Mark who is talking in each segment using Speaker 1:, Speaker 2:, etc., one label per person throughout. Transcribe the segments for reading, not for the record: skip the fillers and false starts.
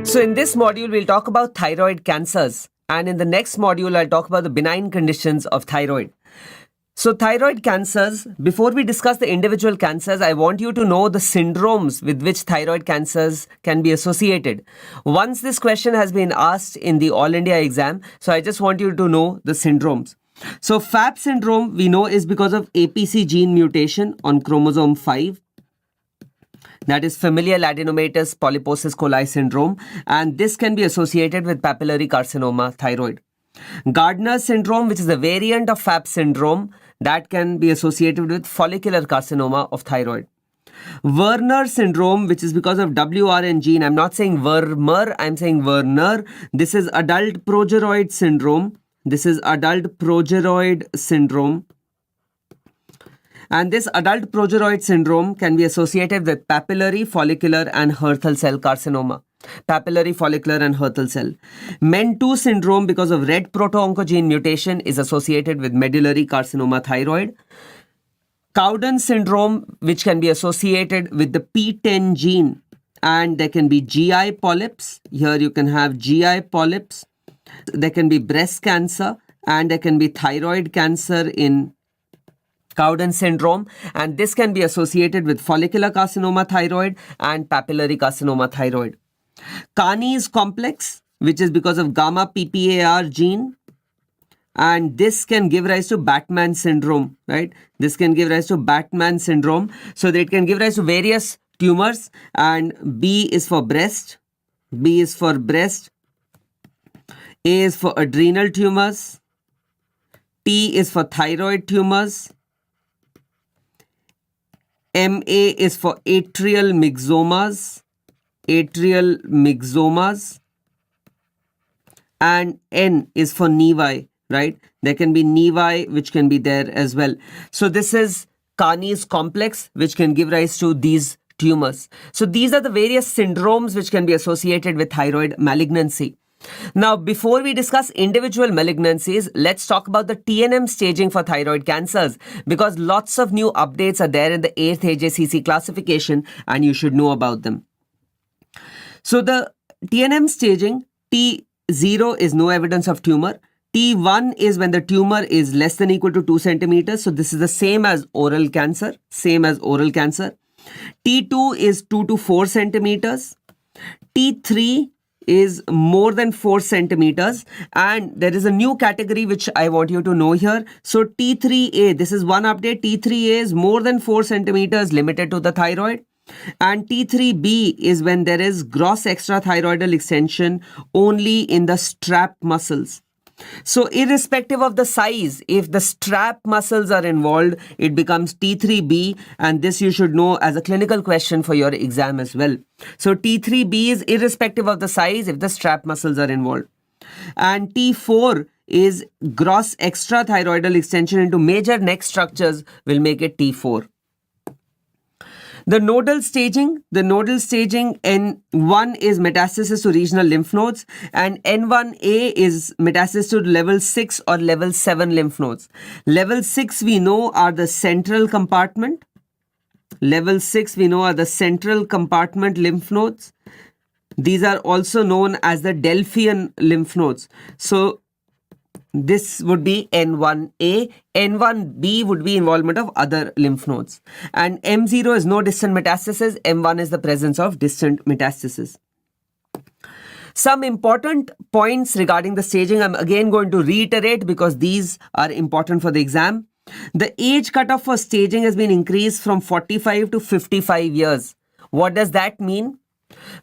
Speaker 1: So in this module, we'll talk about thyroid cancers. And in the next module, I'll talk about the benign conditions of thyroid. So thyroid cancers, before we discuss the individual cancers, I want you to know the syndromes with which thyroid cancers can be associated. Once this question has been asked in the All India exam, so I just want you to know the syndromes. So FAP syndrome, we know, is because of APC gene mutation on chromosome 5. That is familial adenomatous polyposis coli syndrome, and this can be associated with papillary carcinoma thyroid. Gardner syndrome, which is a variant of FAP syndrome, that can be associated with follicular carcinoma of thyroid. Werner syndrome, which is because of WRN gene, I'm not saying Wermer, I'm saying Werner. This is adult progeroid syndrome. And this adult progeroid syndrome can be associated with papillary, follicular and Hürthle cell carcinoma. MEN2 syndrome, because of red proto-oncogene mutation, is associated with medullary carcinoma thyroid. Cowden syndrome, which can be associated with the P10 gene, and there can be GI polyps. Here you can have GI polyps. There can be breast cancer, and there can be thyroid cancer in Cowden syndrome, and this can be associated with follicular carcinoma thyroid and papillary carcinoma thyroid. Carney's complex, which is because of gamma PPAR gene, and this can give rise to Batman syndrome, right? This can give rise to Batman syndrome, so that it can give rise to various tumors, and B is for breast, A is for adrenal tumors, T is for thyroid tumors, MA is for atrial myxomas, and N is for nevi, right? There can be nevi which can be there as well. So this is Carney's complex, which can give rise to these tumors. So these are the various syndromes which can be associated with thyroid malignancy. Now, before we discuss individual malignancies, let's talk about the TNM staging for thyroid cancers, because lots of new updates are there in the 8th AJCC classification and you should know about them. So the TNM staging, T0 is no evidence of tumor. T1 is when the tumor is less than or equal to 2 centimeters. So this is the same as oral cancer. T2 is 2 to 4 centimeters. T3 is more than 4 centimeters, and there is a new category which I want you to know here. So T3A, this is one update. T3A is more than 4 centimeters, limited to the thyroid, and T3B is when there is gross extrathyroidal extension only in the strap muscles. So irrespective of the size, if the strap muscles are involved, it becomes T3B, and this you should know as a clinical question for your exam as well. So T3B is irrespective of the size if the strap muscles are involved. And T4 is gross extrathyroidal extension into major neck structures will make it T4. The nodal staging N1 is metastasis to regional lymph nodes, and N1A is metastasis to level 6 or level 7 lymph nodes. Level 6 we know are the central compartment. Lymph nodes. These are also known as the Delphian lymph nodes. So this would be N1A. N1B would be involvement of other lymph nodes. And M0 is no distant metastasis. M1 is the presence of distant metastasis. Some important points regarding the staging I'm again going to reiterate because these are important for the exam. The age cutoff for staging has been increased from 45 to 55 years. What does that mean?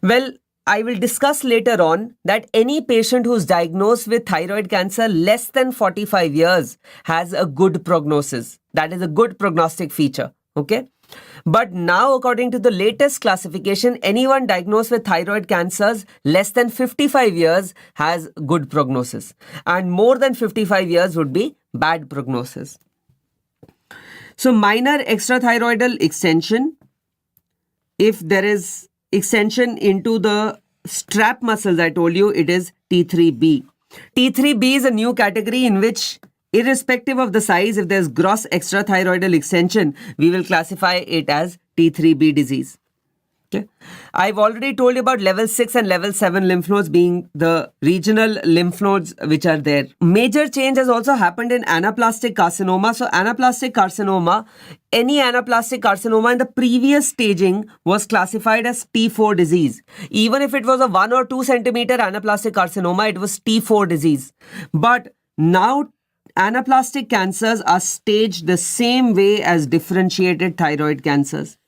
Speaker 1: Well, I will discuss later on that any patient who is diagnosed with thyroid cancer less than 45 years has a good prognosis. That is a good prognostic feature. Okay. But now, according to the latest classification, anyone diagnosed with thyroid cancers less than 55 years has good prognosis. And more than 55 years would be bad prognosis. So minor extrathyroidal extension, if there is extension into the strap muscles, I told you it is T3B. T3B is a new category in which, irrespective of the size, if there's gross extrathyroidal extension, we will classify it as T3B disease. Okay. I've already told you about level 6 and level 7 lymph nodes being the regional lymph nodes which are there. Major change has also happened in anaplastic carcinoma. So anaplastic carcinoma, any anaplastic carcinoma in the previous staging was classified as T4 disease. Even if it was a 1 or 2 centimeter anaplastic carcinoma, it was T4 disease. But now anaplastic cancers are staged the same way as differentiated thyroid cancers.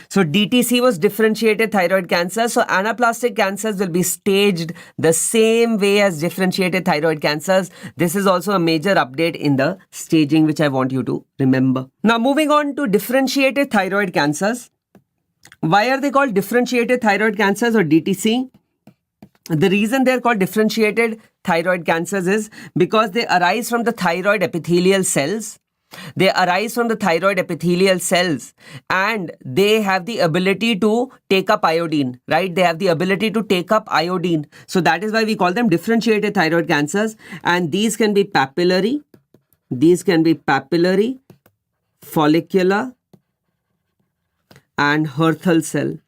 Speaker 1: So DTC was differentiated thyroid cancer. So anaplastic cancers will be staged the same way as differentiated thyroid cancers. This is also a major update in the staging which I want you to remember. Now moving on to differentiated thyroid cancers. Why are they called differentiated thyroid cancers or DTC? The reason they're called differentiated thyroid cancers is because they arise from the thyroid epithelial cells. They arise from the thyroid epithelial cells and they have the ability to take up iodine, right? They have the ability to take up iodine. So that is why we call them differentiated thyroid cancers. And these can be papillary, follicular, and Hürthle cell.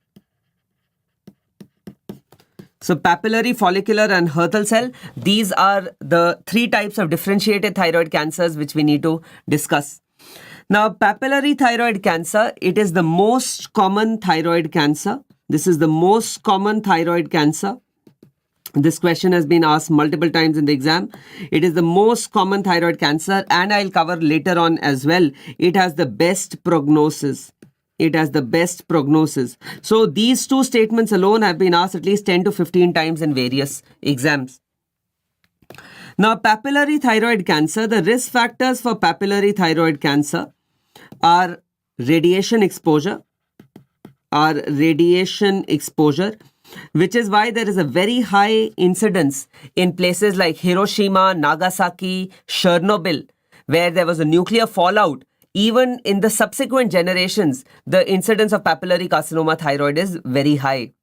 Speaker 1: So papillary, follicular and Hürthle cell, these are the 3 types of differentiated thyroid cancers which we need to discuss. Now papillary thyroid cancer, it is the most common thyroid cancer. This is the most common thyroid cancer. This question has been asked multiple times in the exam. It is the most common thyroid cancer and I'll cover later on as well. It has the best prognosis. So these 2 statements alone have been asked at least 10 to 15 times in various exams. Now, papillary thyroid cancer, the risk factors for papillary thyroid cancer are radiation exposure, which is why there is a very high incidence in places like Hiroshima, Nagasaki, Chernobyl, where there was a nuclear fallout. Even in the subsequent generations, the incidence of papillary carcinoma thyroid is very high.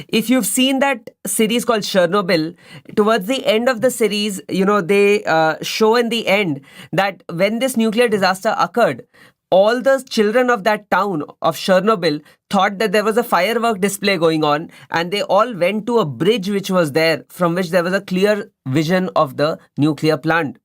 Speaker 1: If you've seen that series called Chernobyl, towards the end of the series, they show in the end that when this nuclear disaster occurred, all the children of that town of Chernobyl thought that there was a firework display going on and they all went to a bridge which was there from which there was a clear vision of the nuclear plant.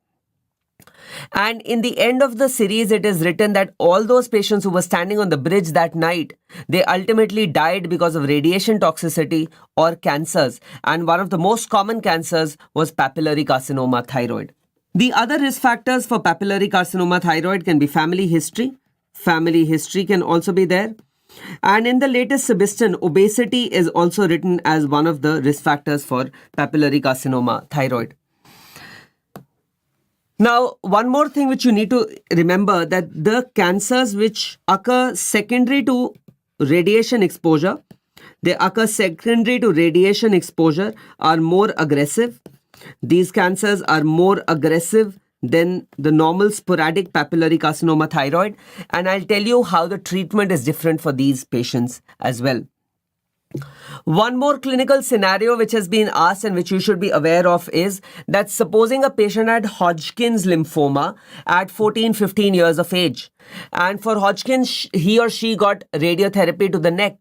Speaker 1: And in the end of the series, it is written that all those patients who were standing on the bridge that night, they ultimately died because of radiation toxicity or cancers. And one of the most common cancers was papillary carcinoma thyroid. The other risk factors for papillary carcinoma thyroid can be family history. Family history can also be there. And in the latest Sebastian, obesity is also written as one of the risk factors for papillary carcinoma thyroid. Now, one more thing which you need to remember, that the cancers which occur secondary to radiation exposure, are more aggressive. These cancers are more aggressive than the normal sporadic papillary carcinoma thyroid. And I'll tell you how the treatment is different for these patients as well. One more clinical scenario which has been asked and which you should be aware of is that supposing a patient had Hodgkin's lymphoma at 14-15 years of age, and for Hodgkin's he or she got radiotherapy to the neck.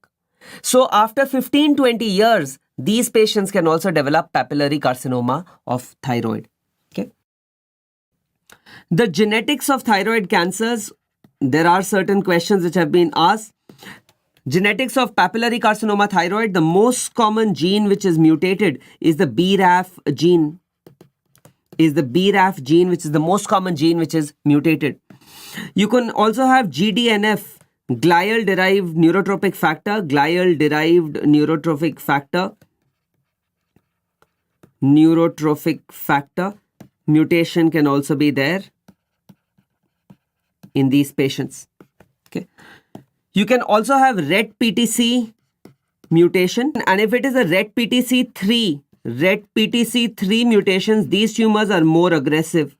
Speaker 1: So after 15-20 years, these patients can also develop papillary carcinoma of thyroid. Okay. The genetics of thyroid cancers, there are certain questions which have been asked. Genetics of papillary carcinoma thyroid, the most common gene which is mutated is the BRAF gene. Which is the most common gene which is mutated. You can also have GDNF, glial-derived neurotrophic factor. Mutation can also be there in these patients. Okay. You can also have RET PTC mutation, and if it is a RET PTC3 mutations, these tumors are more aggressive.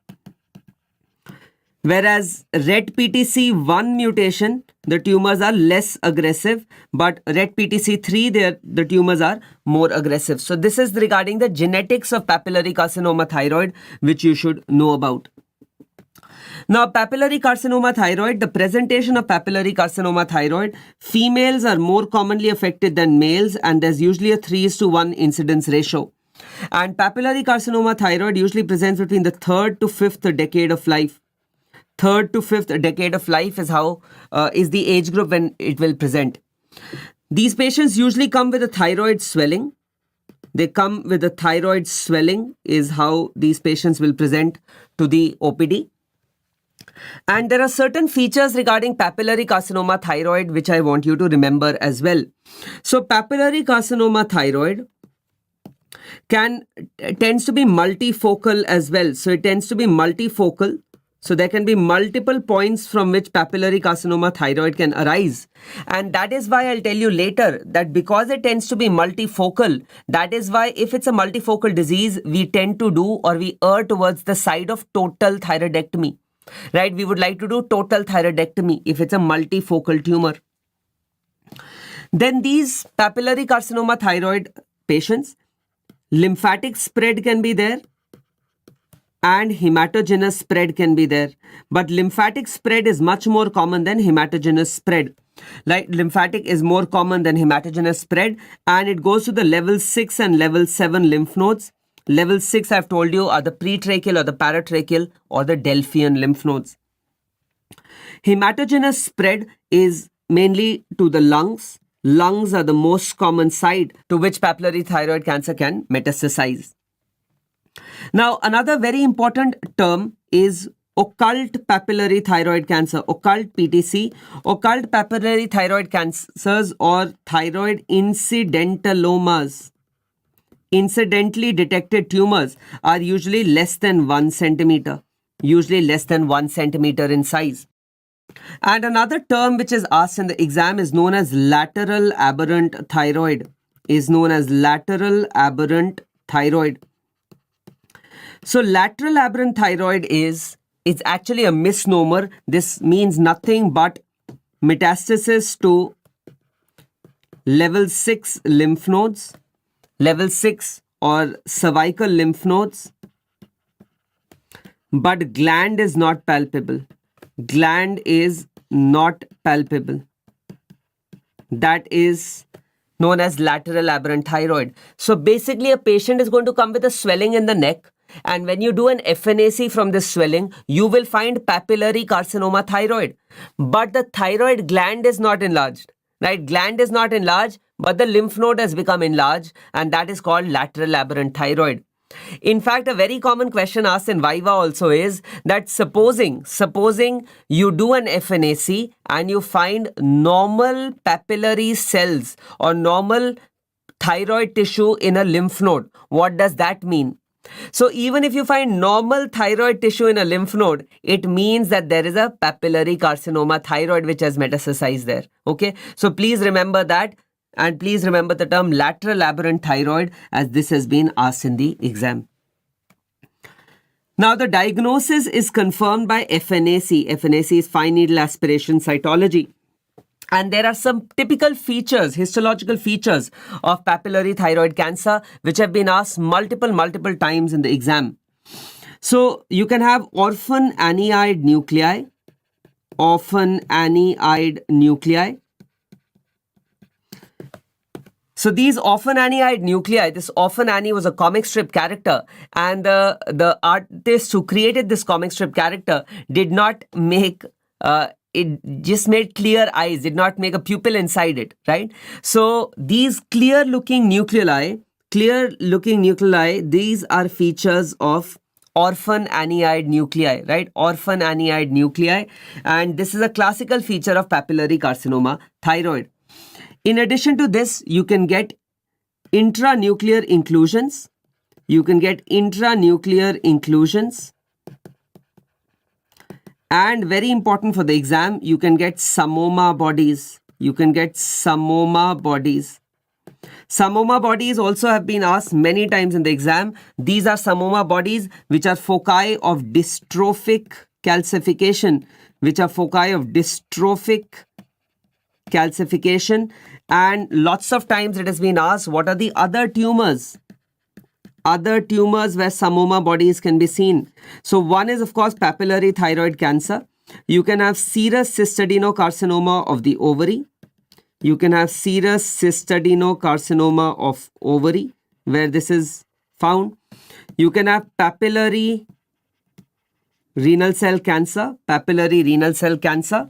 Speaker 1: Whereas RET PTC1 mutation, the tumors are less aggressive, but RET PTC3, the tumors are more aggressive. So this is regarding the genetics of papillary carcinoma thyroid, which you should know about. Now, papillary carcinoma thyroid, the presentation of papillary carcinoma thyroid, females are more commonly affected than males, and there's usually a 3:1 incidence ratio. And papillary carcinoma thyroid usually presents between the 3rd to 5th decade of life. 3rd to 5th decade of life is the age group when it will present. These patients usually come with a thyroid swelling. They come with a thyroid swelling is how these patients will present to the OPD. And there are certain features regarding papillary carcinoma thyroid which I want you to remember as well. So papillary carcinoma thyroid tends to be multifocal as well. So it tends to be multifocal. So there can be multiple points from which papillary carcinoma thyroid can arise. And that is why I'll tell you later that because it tends to be multifocal, that is why if it's a multifocal disease, we tend to do or we err towards the side of total thyroidectomy. Right? We would like to do total thyroidectomy if it's a multifocal tumor. Then these papillary carcinoma thyroid patients, lymphatic spread can be there and hematogenous spread can be there. But lymphatic spread is much more common than hematogenous spread. Like lymphatic is more common than hematogenous spread, and it goes to the level 6 and level 7 lymph nodes. Level 6, I've told you, are the pretracheal or the paratracheal or the Delphian lymph nodes. Hematogenous spread is mainly to the lungs. Lungs are the most common site to which papillary thyroid cancer can metastasize. Now, another very important term is occult papillary thyroid cancer, occult PTC. Occult papillary thyroid cancers or thyroid incidentalomas. Incidentally detected tumors are usually less than 1 centimeter, in size. And another term which is asked in the exam is known as lateral aberrant thyroid. So lateral aberrant thyroid is actually a misnomer. This means nothing but metastasis to level 6 lymph nodes, level 6 or cervical lymph nodes, but gland is not palpable. That is known as lateral aberrant thyroid. So basically a patient is going to come with a swelling in the neck, and when you do an FNAC from this swelling, you will find papillary carcinoma thyroid. But the thyroid gland is not enlarged, right? Gland is not enlarged, but the lymph node has become enlarged, and that is called lateral aberrant thyroid. In fact, a very common question asked in Viva also is that supposing you do an FNAC and you find normal papillary cells or normal thyroid tissue in a lymph node, what does that mean? So even if you find normal thyroid tissue in a lymph node, it means that there is a papillary carcinoma thyroid which has metastasized there. Okay, so please remember that. And please remember the term lateral aberrant thyroid, as this has been asked in the exam. Now the diagnosis is confirmed by FNAC. FNAC is fine needle aspiration cytology. And there are some typical features, histological features of papillary thyroid cancer which have been asked multiple times in the exam. So you can have orphan aniide nuclei. So these orphan aniide nuclei, this orphan Annie was a comic strip character, and the artist who created this comic strip character did not make, it just made clear eyes, did not make a pupil inside it, right? So these clear looking nuclei, these are features of orphan aniide nuclei, right? Orphan aniide nuclei, and this is a classical feature of papillary carcinoma thyroid. In addition to this, you can get intranuclear inclusions. And very important for the exam, you can get Samoma bodies. Samoma bodies also have been asked many times in the exam. These are Samoma bodies which are foci of dystrophic calcification. And lots of times it has been asked, what are the other tumors other tumors where psammoma bodies can be seen. So one is of course papillary thyroid cancer. You can have serous cystadenocarcinoma of the ovary. You can have serous cystadenocarcinoma of ovary where this is found. You can have papillary renal cell cancer, papillary renal cell cancer.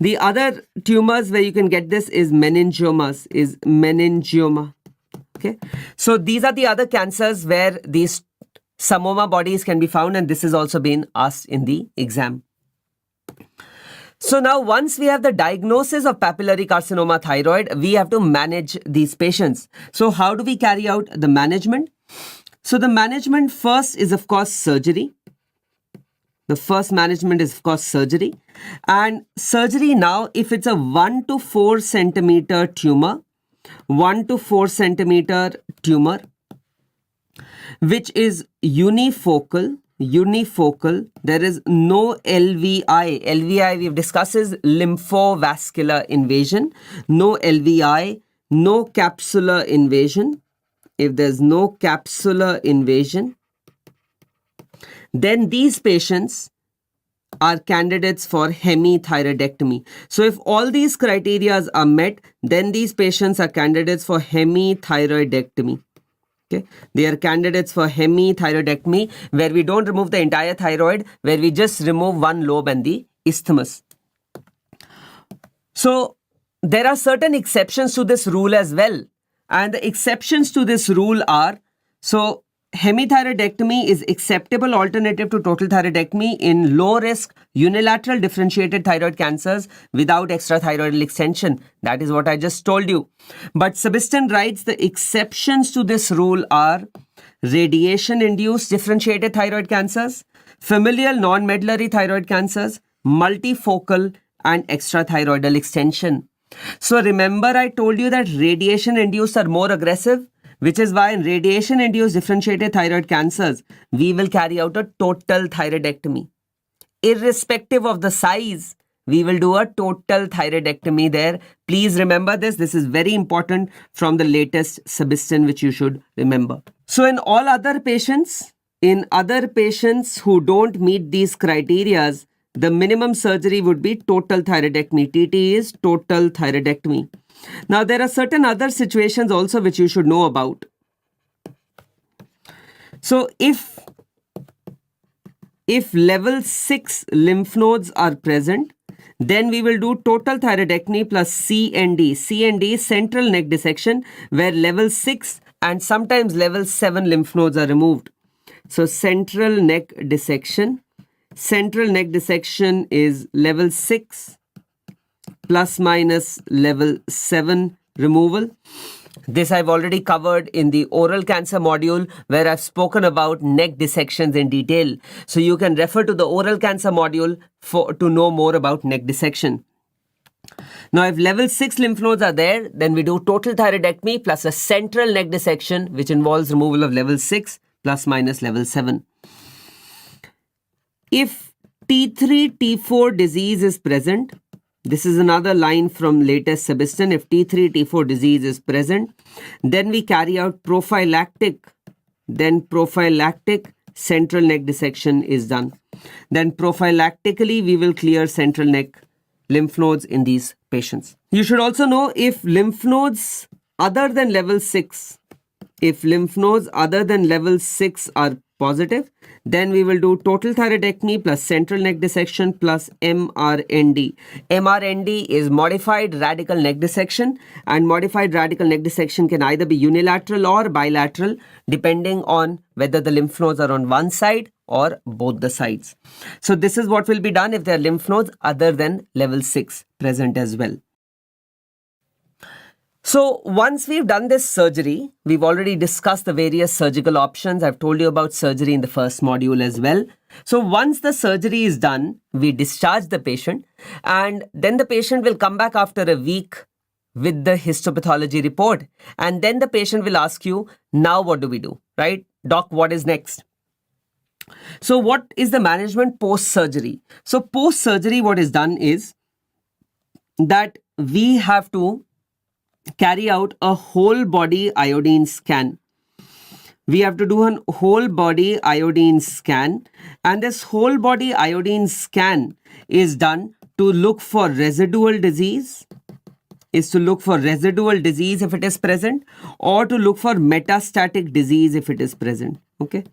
Speaker 1: The other tumors where you can get this is meningiomas, is meningioma. Okay, so these are the other cancers where these psammoma bodies can be found, and this has also been asked in the exam. So now once we have the diagnosis of papillary carcinoma thyroid, we have to manage these patients. So how do we carry out the management? So the management first is of course surgery. The first management is of course surgery. And surgery now, if it's a 1 to 4 centimeter tumor, 1 to 4 centimeter tumor, which is unifocal, there is no LVI. LVI we've discussed is lymphovascular invasion. No LVI, no capsular invasion. If there's no capsular invasion, then these patients are candidates for hemithyroidectomy. So if all these criteria are met, then these patients are candidates for hemithyroidectomy. Okay, they are candidates for hemithyroidectomy, where we don't remove the entire thyroid, where we just remove one lobe and the isthmus. So there are certain exceptions to this rule as well. And the exceptions to this rule are, so hemithyroidectomy is acceptable alternative to total thyroidectomy in low risk unilateral differentiated thyroid cancers without extrathyroidal extension. That is what I just told you. But Sebastian writes the exceptions to this rule are radiation induced differentiated thyroid cancers, familial non-medullary thyroid cancers, multifocal and extrathyroidal extension. So remember I told you that radiation induced are more aggressive, which is why in radiation-induced differentiated thyroid cancers, we will carry out a total thyroidectomy. Irrespective of the size, we will do a total thyroidectomy there. Please remember this. This is very important from the latest Sebastian, which you should remember. So in all other patients, who don't meet these criteria, the minimum surgery would be total thyroidectomy. TT is total thyroidectomy. Now, there are certain other situations also which you should know about. So, if level 6 lymph nodes are present, then we will do total thyroidectomy plus CND. CND is central neck dissection, where level 6 and sometimes level 7 lymph nodes are removed. So, central neck dissection. Central neck dissection is level 6 plus minus level 7 removal. This I've already covered in the oral cancer module, where I've spoken about neck dissections in detail. So you can refer to the oral cancer module to know more about neck dissection. Now if level 6 lymph nodes are there, then we do total thyroidectomy plus a central neck dissection, which involves removal of level 6 plus minus level 7. If T3, T4 disease is present, this is another line from latest Sebastian. If T3, T4 disease is present, then we carry out prophylactic central neck dissection is done. Then prophylactically, we will clear central neck lymph nodes in these patients. You should also know if lymph nodes other than level 6, are positive, then we will do total thyroidectomy plus central neck dissection plus MRND. MRND is modified radical neck dissection, and modified radical neck dissection can either be unilateral or bilateral depending on whether the lymph nodes are on one side or both the sides. So this is what will be done if there are lymph nodes other than level 6 present as well. So once we've done this surgery, we've already discussed the various surgical options. I've told you about surgery in the first module as well. So once the surgery is done, we discharge the patient, and then the patient will come back after a week with the histopathology report. And then the patient will ask you, now what do we do, right? Doc, what is next? So what is the management post-surgery? So post-surgery, what is done is that we have to carry out a whole body iodine scan. we have to do a whole body iodine scan, and this whole body iodine scan is done to look for residual disease, if it is present, or to look for metastatic disease if it is present. Okay.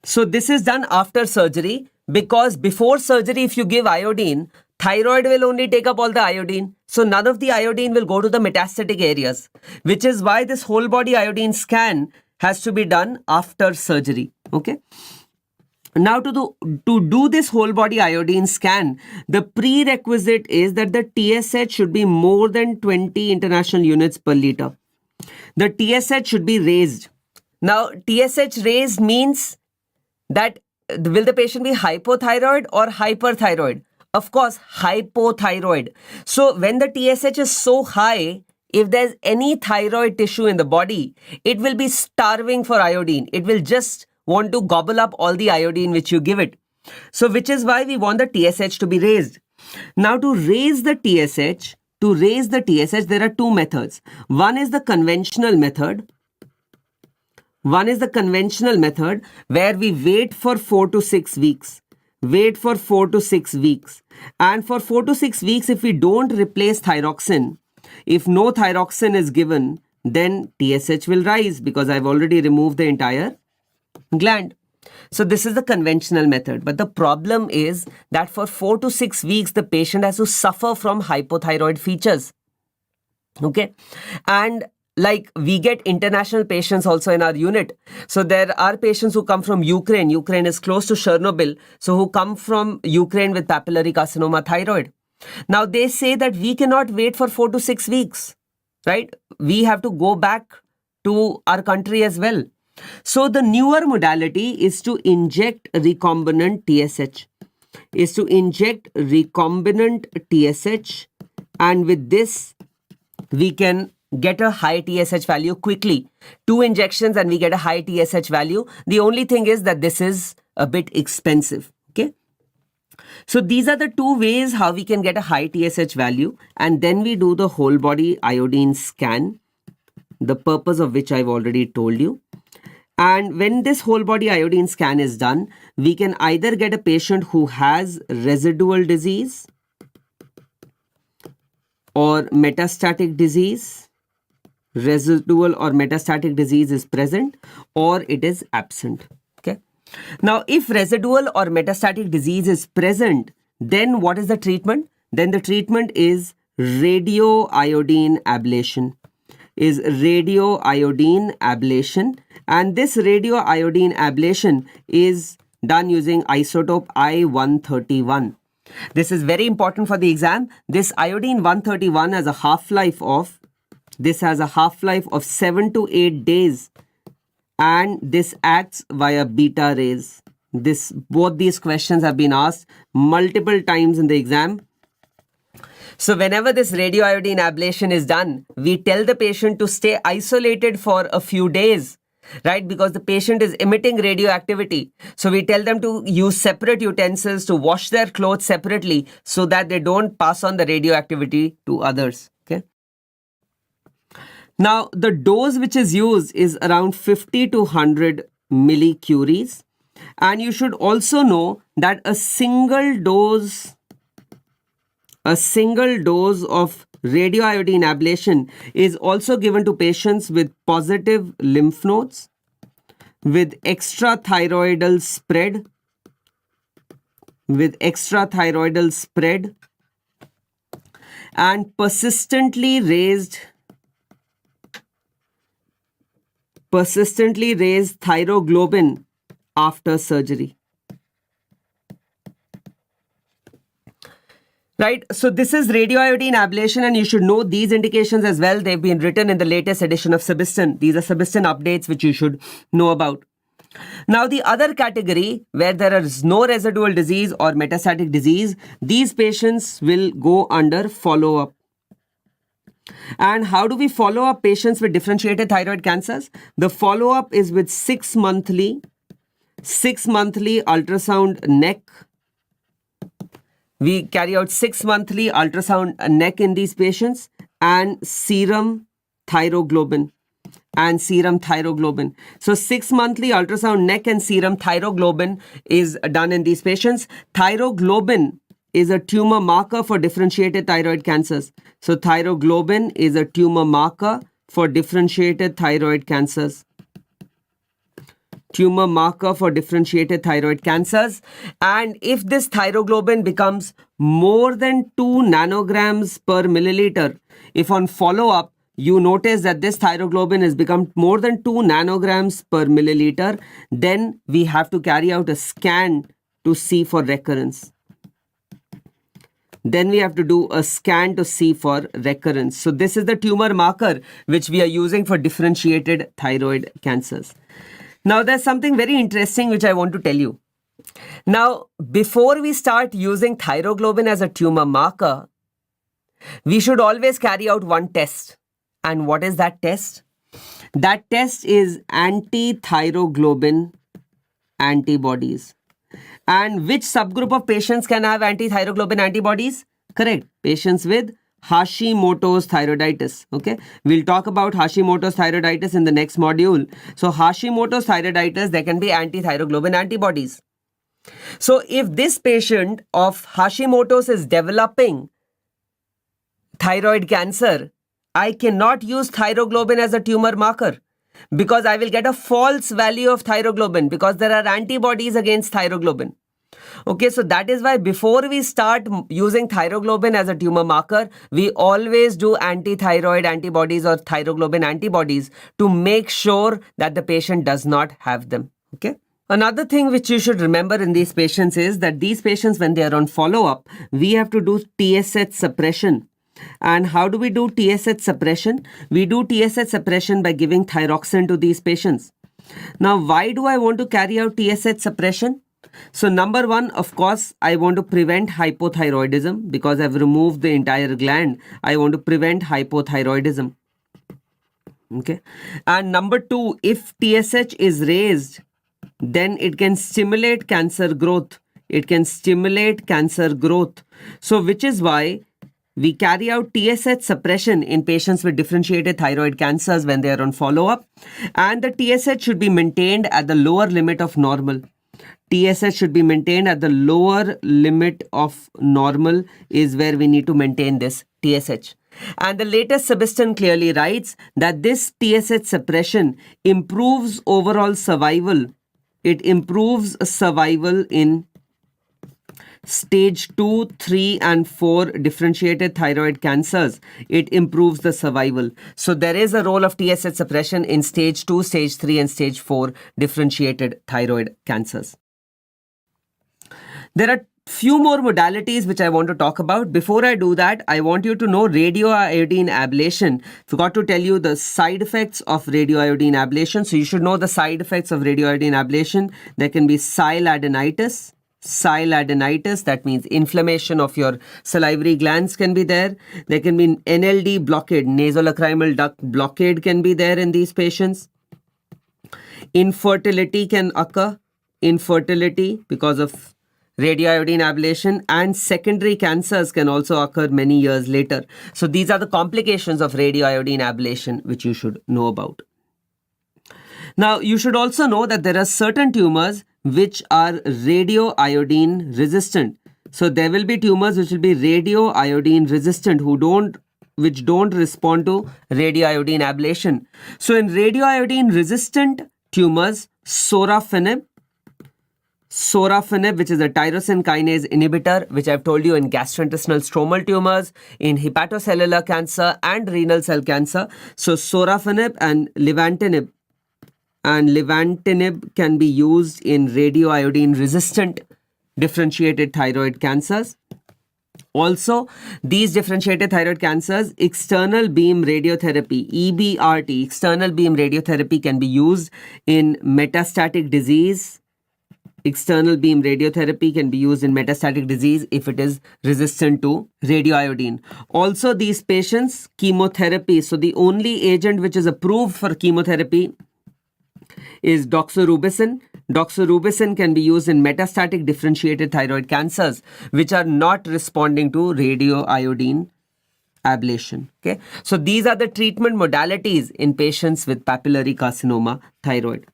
Speaker 1: So this is done after surgery, because before surgery, if you give iodine, thyroid will only take up all the iodine. So none of the iodine will go to the metastatic areas, which is why this whole body iodine scan has to be done after surgery. Okay. Now to do this whole body iodine scan, the prerequisite is that the TSH should be more than 20 international units per liter. The TSH should be raised. Now TSH raised means that will the patient be hypothyroid or hyperthyroid? Of course, hypothyroid. So when the TSH is so high, if there's any thyroid tissue in the body, it will be starving for iodine. It will just want to gobble up all the iodine which you give it. So which is why we want the TSH to be raised. Now to raise the TSH, there are two methods. One is the conventional method. Where we wait for 4 to 6 weeks. And for 4 to 6 weeks, if we don't replace thyroxine, if no thyroxine is given, then TSH will rise because I've already removed the entire gland. So this is the conventional method. But the problem is that for 4 to 6 weeks, the patient has to suffer from hypothyroid features. Okay. And like we get international patients also in our unit. So there are patients who come from Ukraine. Ukraine is close to Chernobyl. So who come from Ukraine with papillary carcinoma thyroid. Now they say that we cannot wait for 4 to 6 weeks, right? We have to go back to our country as well. So the newer modality is to inject recombinant TSH. And with this, we can get a high TSH value quickly. 2 injections and we get a high TSH value. The only thing is that this is a bit expensive. Okay. So these are the 2 ways how we can get a high TSH value. And then we do the whole body iodine scan, the purpose of which I've already told you. And when this whole body iodine scan is done, we can either get a patient who has residual disease or metastatic disease. Residual or metastatic disease is present or it is absent. Okay. Now, if residual or metastatic disease is present, then what is the treatment? Then the treatment is radioiodine ablation. And this radioiodine ablation is done using isotope I-131. This is very important for the exam. This iodine 131 has a half-life of 7 to 8 days, and this acts via beta rays. Both these questions have been asked multiple times in the exam. So whenever this radioiodine ablation is done, we tell the patient to stay isolated for a few days, right? Because the patient is emitting radioactivity. So we tell them to use separate utensils, to wash their clothes separately so that they don't pass on the radioactivity to others. Okay. Now, the dose which is used is around 50 to 100 millicuries. And you should also know that a single dose of radioiodine ablation is also given to patients with positive lymph nodes, with extrathyroidal spread, and persistently raised thyroglobin after surgery. Right, so this is radioiodine ablation, and you should know these indications as well. They've been written in the latest edition of Subiston. These are Subiston updates which you should know about. Now, the other category where there is no residual disease or metastatic disease, these patients will go under follow-up. And how do we follow up patients with differentiated thyroid cancers? The follow-up is with 6 monthly ultrasound neck. We carry out 6 monthly ultrasound neck in these patients and serum thyroglobin. and serum thyroglobin. So 6-monthly ultrasound neck and serum thyroglobin is done in these patients. Thyroglobin is a tumor marker for differentiated thyroid cancers. So thyroglobin is a tumor marker for differentiated thyroid cancers. Tumor marker for differentiated thyroid cancers. And if this thyroglobin becomes more than 2 nanograms per milliliter, if on follow-up you notice that this thyroglobin has become more than 2 nanograms per milliliter, then we have to carry out a scan to see for recurrence. Then we have to do a scan to see for recurrence. So this is the tumor marker which we are using for differentiated thyroid cancers. Now there's something very interesting which I want to tell you. Now, before we start using thyroglobin as a tumor marker, we should always carry out one test. And what is that test? That test is anti-thyroglobin antibodies. And which subgroup of patients can have anti-thyroglobin antibodies? Correct. Patients with Hashimoto's thyroiditis. Okay. We'll talk about Hashimoto's thyroiditis in the next module. So Hashimoto's thyroiditis, there can be anti-thyroglobin antibodies. So if this patient of Hashimoto's is developing thyroid cancer, I cannot use thyroglobin as a tumor marker because I will get a false value of thyroglobin because there are antibodies against thyroglobin. Okay, so that is why before we start using thyroglobin as a tumor marker, we always do anti-thyroid antibodies or thyroglobin antibodies to make sure that the patient does not have them. Okay. Another thing which you should remember in these patients is that these patients, when they are on follow-up, we have to do TSH suppression. And how do we do TSH suppression? We do TSH suppression by giving thyroxine to these patients. Now, why do I want to carry out TSH suppression? So number one, of course, I want to prevent hypothyroidism because I've removed the entire gland. I want to prevent hypothyroidism. Okay. And number two, if TSH is raised, then it can stimulate cancer growth. It can stimulate cancer growth. So which is why we carry out TSH suppression in patients with differentiated thyroid cancers when they are on follow-up. And the TSH should be maintained at the lower limit of normal. TSH should be maintained at the lower limit of normal is where we need to maintain this TSH. And the latest Sebastian clearly writes that this TSH suppression improves overall survival. It improves survival in stage 2, 3 and 4 differentiated thyroid cancers. It improves the survival. So there is a role of TSH suppression in stage 2, stage 3 and stage 4 differentiated thyroid cancers. There are few more modalities which I want to talk about. Before I do that, I want you to know radioiodine ablation. Forgot to tell you the side effects of radioiodine ablation. So you should know the side effects of radioiodine ablation. There can be sialadenitis. Sialadenitis, that means inflammation of your salivary glands can be there. There can be NLD blockade, nasolacrimal duct blockade can be there in these patients. Infertility can occur. Infertility because of radioiodine ablation, and secondary cancers can also occur many years later. So these are the complications of radioiodine ablation which you should know about. Now you should also know that there are certain tumors which are radioiodine resistant. So there will be tumors which will be radioiodine resistant which don't respond to radioiodine ablation. So in radioiodine resistant tumors, sorafenib, which is a tyrosine kinase inhibitor, which I've told you in gastrointestinal stromal tumors, in hepatocellular cancer and renal cell cancer. So sorafenib and levantinib can be used in radioiodine resistant differentiated thyroid cancers. Also, these differentiated thyroid cancers, external beam radiotherapy, EBRT, external beam radiotherapy can be used in metastatic disease. External beam radiotherapy can be used in metastatic disease if it is resistant to radioiodine. Also, these patients, chemotherapy. So the only agent which is approved for chemotherapy is doxorubicin. Doxorubicin can be used in metastatic differentiated thyroid cancers which are not responding to radioiodine ablation. Okay, so these are the treatment modalities in patients with papillary carcinoma thyroid.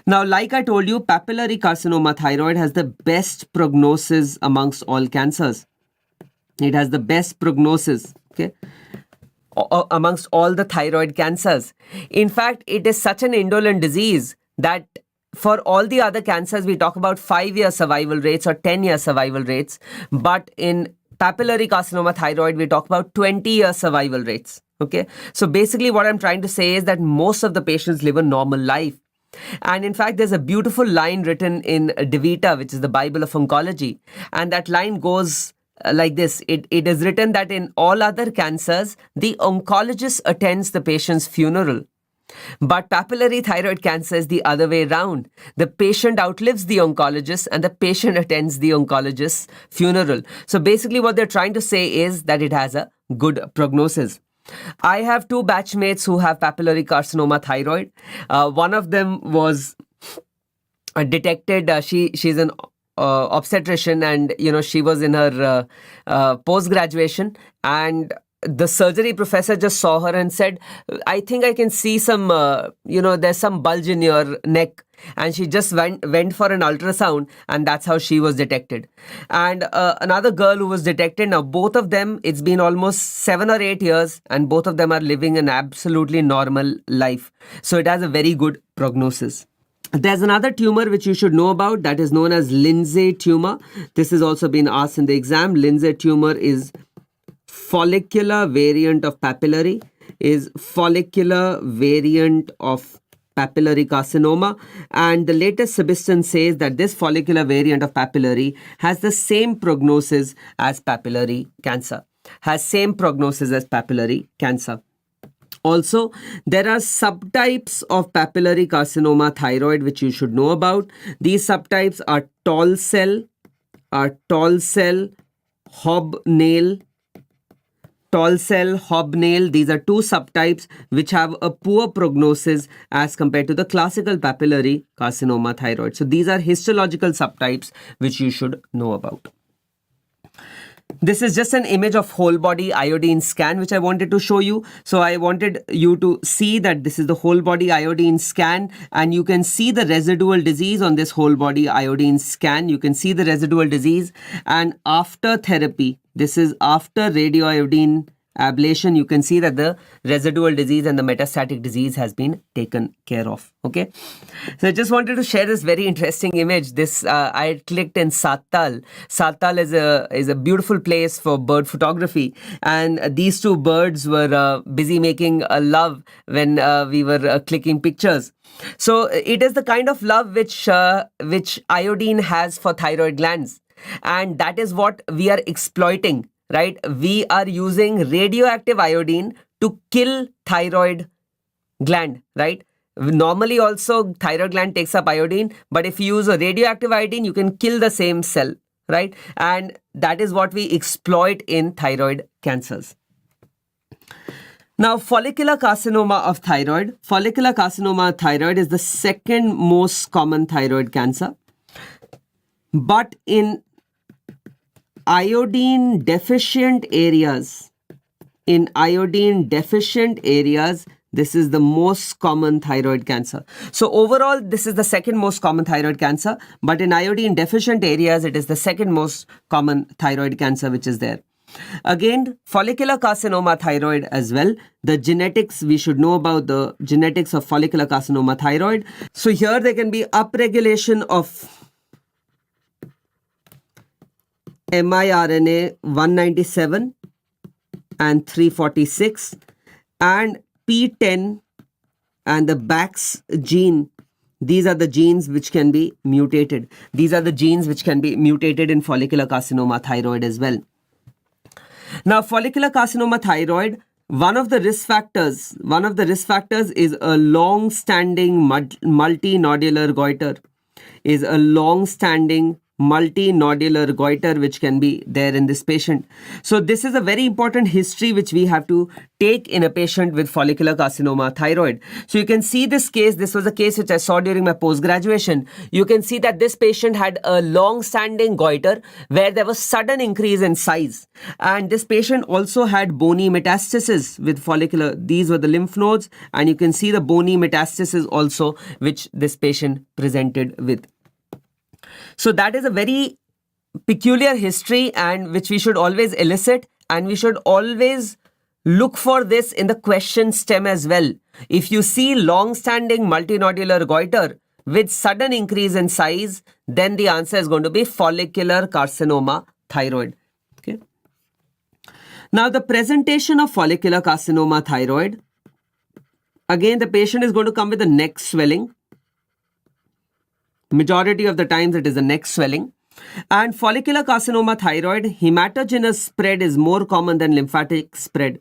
Speaker 1: Now, like I told you, papillary carcinoma thyroid has the best prognosis amongst all cancers. It has the best prognosis, okay, amongst all the thyroid cancers. In fact, it is such an indolent disease that for all the other cancers, we talk about 5-year survival rates or 10-year survival rates. But in papillary carcinoma thyroid, we talk about 20-year survival rates. Okay. So basically what I'm trying to say is that most of the patients live a normal life. And in fact, there's a beautiful line written in DeVita, which is the Bible of oncology. And that line goes like this. It is written that in all other cancers, the oncologist attends the patient's funeral. But papillary thyroid cancer is the other way around. The patient outlives the oncologist and the patient attends the oncologist's funeral. So basically what they're trying to say is that it has a good prognosis. I have 2 batchmates who have papillary carcinoma thyroid. One of them was detected, she's an obstetrician, and she was in her post-graduation, and the surgery professor just saw her and said, I think I can see some, there's some bulge in your neck. And she just went for an ultrasound, and that's how she was detected. And another girl who was detected, now both of them, it's been almost 7 or 8 years, and both of them are living an absolutely normal life. So it has a very good prognosis. There's another tumor which you should know about that is known as Lindsay tumor. This has also been asked in the exam. Lindsay tumor is follicular variant of papillary, papillary carcinoma, and the latest substance says that this follicular variant of papillary has the same prognosis as papillary cancer. Also, there are subtypes of papillary carcinoma thyroid which you should know about. These subtypes are tall cell, hobnail. These are 2 subtypes which have a poor prognosis as compared to the classical papillary carcinoma thyroid. So these are histological subtypes which you should know about. This is just an image of whole body iodine scan which I wanted to show you. So I wanted you to see that this is the whole body iodine scan, and you can see the residual disease on this whole body iodine scan. You can see the residual disease, and after therapy, this is after radioiodine ablation, you can see that the residual disease and the metastatic disease has been taken care of. Okay, so I just wanted to share this very interesting image. This I clicked in Sattal. Sattal is a beautiful place for bird photography, and these 2 birds were busy making a love when we were clicking pictures. So it is the kind of love which iodine has for thyroid glands, and that is what we are exploiting. Right? We are using radioactive iodine to kill thyroid gland, right? Normally also thyroid gland takes up iodine, but if you use a radioactive iodine, you can kill the same cell, right? And that is what we exploit in thyroid cancers. Now, follicular carcinoma of thyroid. Follicular carcinoma of thyroid is the second most common thyroid cancer. But in iodine deficient areas, this is the most common thyroid cancer. So overall, this is the second most common thyroid cancer, but in iodine deficient areas, it is the second most common thyroid cancer which is there. Again, follicular carcinoma thyroid as well. The genetics, we should know about the genetics of follicular carcinoma thyroid. So here there can be upregulation of miRNA 197 and 346 and P10 and the BAX gene. These are the genes which can be mutated. These are the genes which can be mutated in follicular carcinoma thyroid as well. Now, follicular carcinoma thyroid, one of the risk factors is a long-standing multinodular goiter. multinodular goiter which can be there in this patient. So this is a very important history which we have to take in a patient with follicular carcinoma thyroid. So you can see this case. This was a case which I saw during my post-graduation. You can see that this patient had a long-standing goiter where there was sudden increase in size. And this patient also had bony metastasis with follicular. These were the lymph nodes, and you can see the bony metastasis also which this patient presented with. So that is a very peculiar history and which we should always elicit, and we should always look for this in the question stem as well. If you see long-standing multinodular goiter with sudden increase in size, then the answer is going to be follicular carcinoma thyroid. Okay. Now the presentation of follicular carcinoma thyroid, again the patient is going to come with a neck swelling. Majority of the times it is a neck swelling. And follicular carcinoma thyroid, hematogenous spread is more common than lymphatic spread.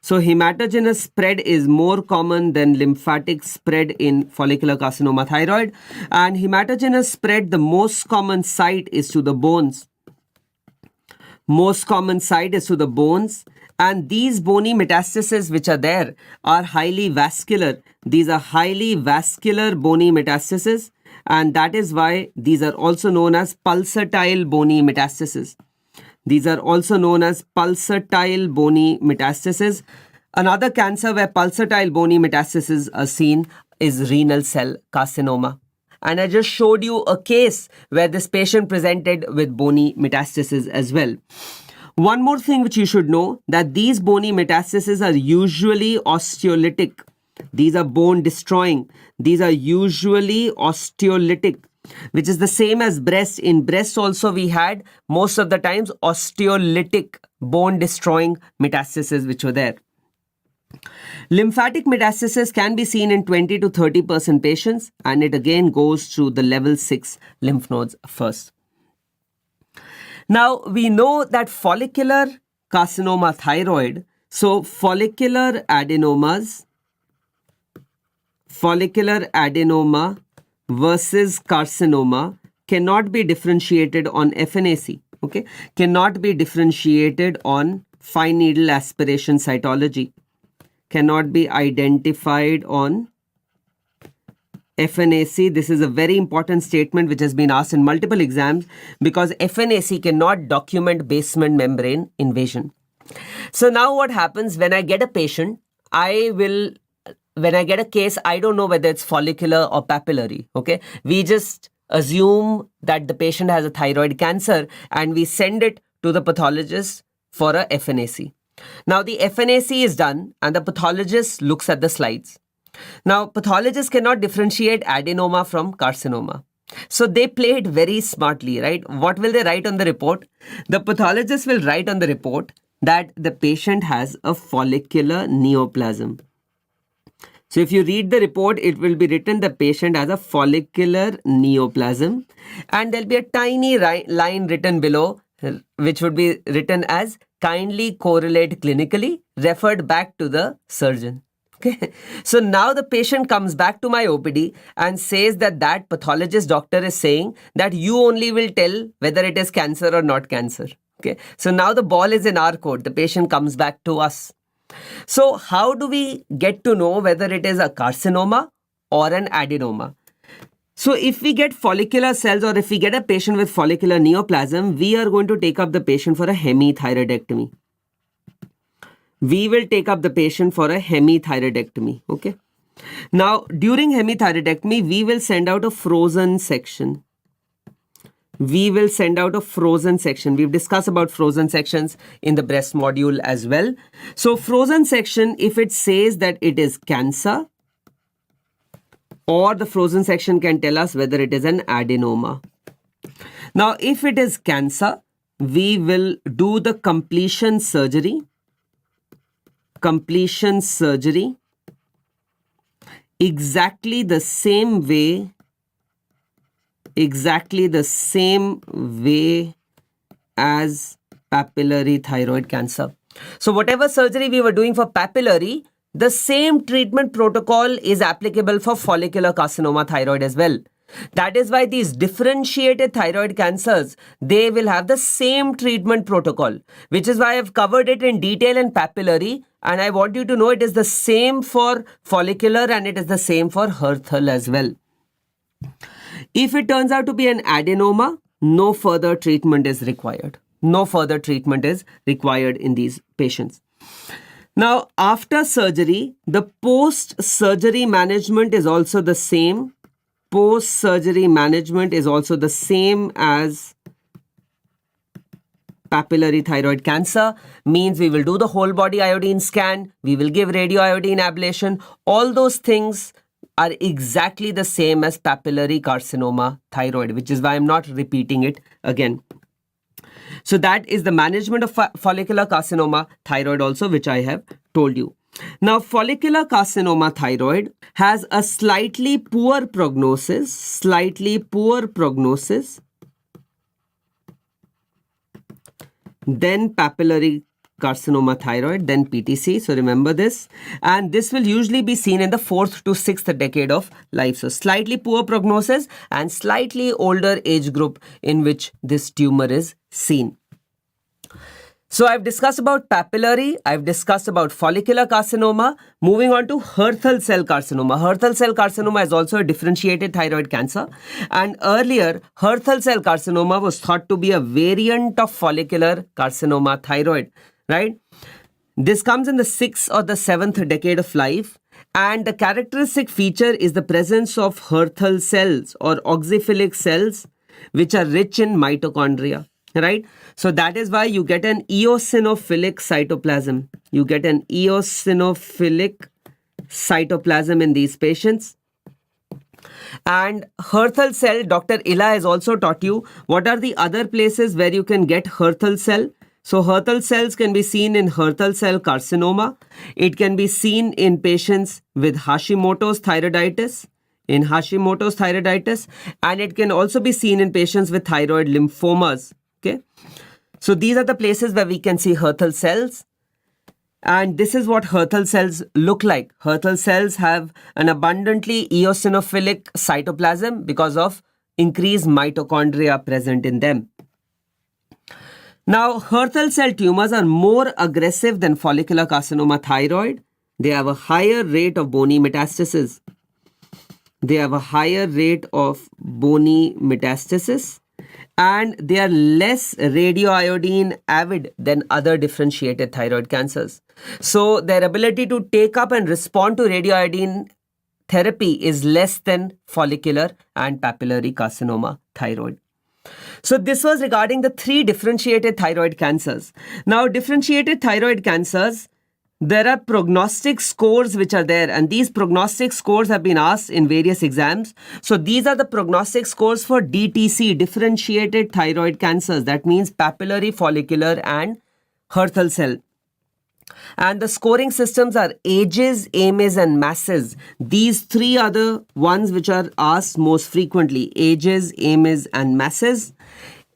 Speaker 1: So hematogenous spread is more common than lymphatic spread in follicular carcinoma thyroid. And hematogenous spread, the most common site is to the bones. Most common site is to the bones. And these bony metastases which are there are highly vascular. These are highly vascular bony metastases. And that is why these are also known as pulsatile bony metastases. These are also known as pulsatile bony metastases. Another cancer where pulsatile bony metastases are seen is renal cell carcinoma. And I just showed you a case where this patient presented with bony metastases as well. One more thing which you should know, that these bony metastases are usually osteolytic. These are bone destroying. These are usually osteolytic, which is the same as breast. In breast also we had most of the times osteolytic bone destroying metastases which were there. Lymphatic metastasis can be seen in 20 to 30% patients, and it again goes through the level 6 lymph nodes first. Now we know that follicular carcinoma thyroid, so follicular adenoma versus carcinoma cannot be differentiated on FNAC, okay? Cannot be differentiated on fine needle aspiration cytology. Cannot be identified on FNAC. This is a very important statement which has been asked in multiple exams, because FNAC cannot document basement membrane invasion. So now what happens when I get a patient, when I get a case, I don't know whether it's follicular or papillary, okay? We just assume that the patient has a thyroid cancer and we send it to the pathologist for a FNAC. Now the FNAC is done and the pathologist looks at the slides. Now pathologists cannot differentiate adenoma from carcinoma. So they played very smartly, right? What will they write on the report? The pathologist will write on the report that the patient has a follicular neoplasm. So if you read the report, it will be written the patient has a follicular neoplasm, and there'll be a tiny line written below which would be written as kindly correlate clinically, referred back to the surgeon. Okay. So now the patient comes back to my OPD and says that pathologist doctor is saying that you only will tell whether it is cancer or not cancer. Okay. So now the ball is in our court. The patient comes back to us. So how do we get to know whether it is a carcinoma or an adenoma? So if we get follicular cells, or if we get a patient with follicular neoplasm, we are going to take up the patient for a hemithyroidectomy. We will take up the patient for a hemithyroidectomy. Okay. Now during hemithyroidectomy, we will send out a frozen section. We've discussed about frozen sections in the breast module as well. So frozen section, if it says that it is cancer, or the frozen section can tell us whether it is an adenoma. Now if it is cancer, we will do the completion surgery. Exactly the same way as papillary thyroid cancer. So whatever surgery we were doing for papillary, the same treatment protocol is applicable for follicular carcinoma thyroid as well. That is why these differentiated thyroid cancers, they will have the same treatment protocol, which is why I've covered it in detail in papillary, and I want you to know it is the same for follicular and it is the same for Hertel as well. If it turns out to be an adenoma, no further treatment is required. No further treatment is required in these patients. Now, after surgery, the post-surgery management is also the same. Post-surgery management is also the same as papillary thyroid cancer. Means we will do the whole body iodine scan, we will give radioiodine ablation. All those things are exactly the same as papillary carcinoma thyroid, which is why I'm not repeating it again. So that is the management of follicular carcinoma thyroid also, which I have told you. Now, follicular carcinoma thyroid has a slightly poor prognosis than papillary carcinoma thyroid, then PTC. So remember this. And this will usually be seen in the 4th to 6th decade of life. So slightly poor prognosis and slightly older age group in which this tumor is seen. So I've discussed about papillary, I've discussed about follicular carcinoma. Moving on to Hertel cell carcinoma. Hertel cell carcinoma is also a differentiated thyroid cancer. And earlier, Hertel cell carcinoma was thought to be a variant of follicular carcinoma thyroid, right? This comes in the 6th or the 7th decade of life. And the characteristic feature is the presence of Hertel cells or oxyphilic cells, which are rich in mitochondria. Right? So that is why you get an eosinophilic cytoplasm. You get an eosinophilic cytoplasm in these patients. And Hertel cell, Dr. Ila has also taught you what are the other places where you can get Hertel cell. So Hertel cells can be seen in Hertel cell carcinoma. It can be seen in patients with Hashimoto's thyroiditis. And it can also be seen in patients with thyroid lymphomas. Okay, so these are the places where we can see Hertel cells, and this is what Hertel cells look like. Hertel cells have an abundantly eosinophilic cytoplasm because of increased mitochondria present in them. Now, Hertel cell tumors are more aggressive than follicular carcinoma thyroid. They have a higher rate of bony metastasis. And they are less radioiodine avid than other differentiated thyroid cancers. So their ability to take up and respond to radioiodine therapy is less than follicular and papillary carcinoma thyroid. So this was regarding the 3 differentiated thyroid cancers. Now, differentiated thyroid cancers, there are prognostic scores which are there, and these prognostic scores have been asked in various exams. So these are the prognostic scores for DTC, differentiated thyroid cancers. That means papillary, follicular and Hertel cell. And the scoring systems are ages, AMAs and masses. These 3 are the ones which are asked most frequently. Ages, AMAs and masses.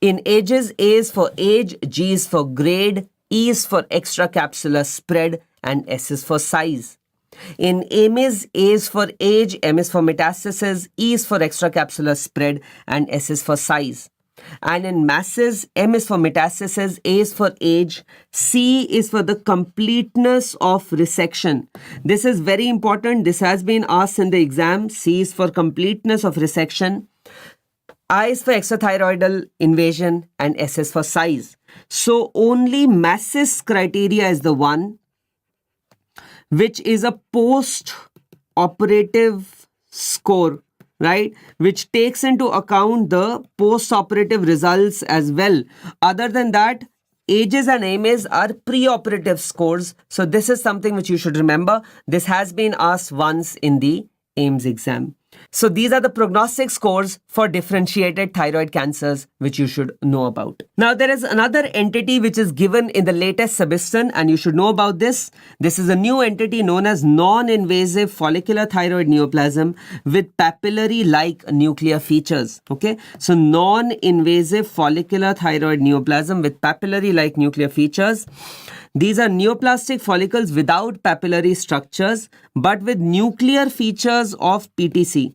Speaker 1: In ages, A is for age, G is for grade, E is for extracapsular spread, and S is for size. In AMAs, A is for age, M is for metastasis, E is for extracapsular spread, and S is for size. And in masses, M is for metastasis, A is for age, C is for the completeness of resection. This is very important. This has been asked in the exam. C is for completeness of resection, I is for extrathyroidal invasion, and S is for size. So only masses criteria is the one which is a post-operative score, right? Which takes into account the post-operative results as well. Other than that, ages and AMAs are pre-operative scores. So this is something which you should remember. This has been asked once in the AIMS exam. So these are the prognostic scores for differentiated thyroid cancers which you should know about. Now there is another entity which is given in the latest submission and you should know about this. This is a new entity known as non-invasive follicular thyroid neoplasm with papillary-like nuclear features. Okay, so non-invasive follicular thyroid neoplasm with papillary-like nuclear features. These are neoplastic follicles without papillary structures but with nuclear features of PTC.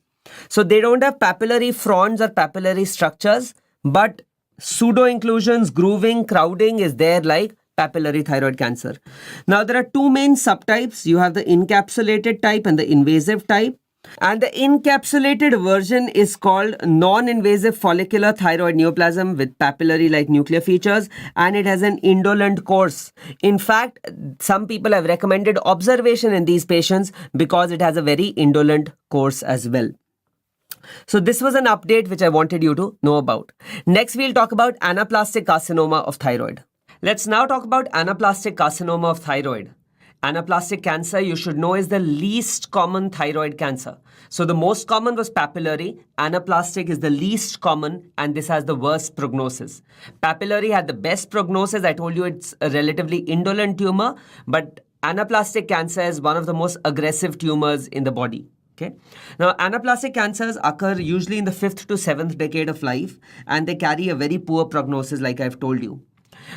Speaker 1: So they don't have papillary fronds or papillary structures, but pseudo-inclusions, grooving, crowding is there like papillary thyroid cancer. Now there are two main subtypes. You have the encapsulated type and the invasive type. And the encapsulated version is called non-invasive follicular thyroid neoplasm with papillary-like nuclear features, and it has an indolent course. In fact, some people have recommended observation in these patients because it has a very indolent course as well. So this was an update which I wanted you to know about. Next, we'll talk about anaplastic carcinoma of thyroid. Let's now talk about anaplastic carcinoma of thyroid. Anaplastic cancer, you should know, is the least common thyroid cancer. So the most common was papillary. Anaplastic is the least common, and this has the worst prognosis. Papillary had the best prognosis. I told you it's a relatively indolent tumor, but anaplastic cancer is one of the most aggressive tumors in the body. Okay. Now, anaplastic cancers occur usually in the 5th to 7th decade of life, and they carry a very poor prognosis, like I've told you.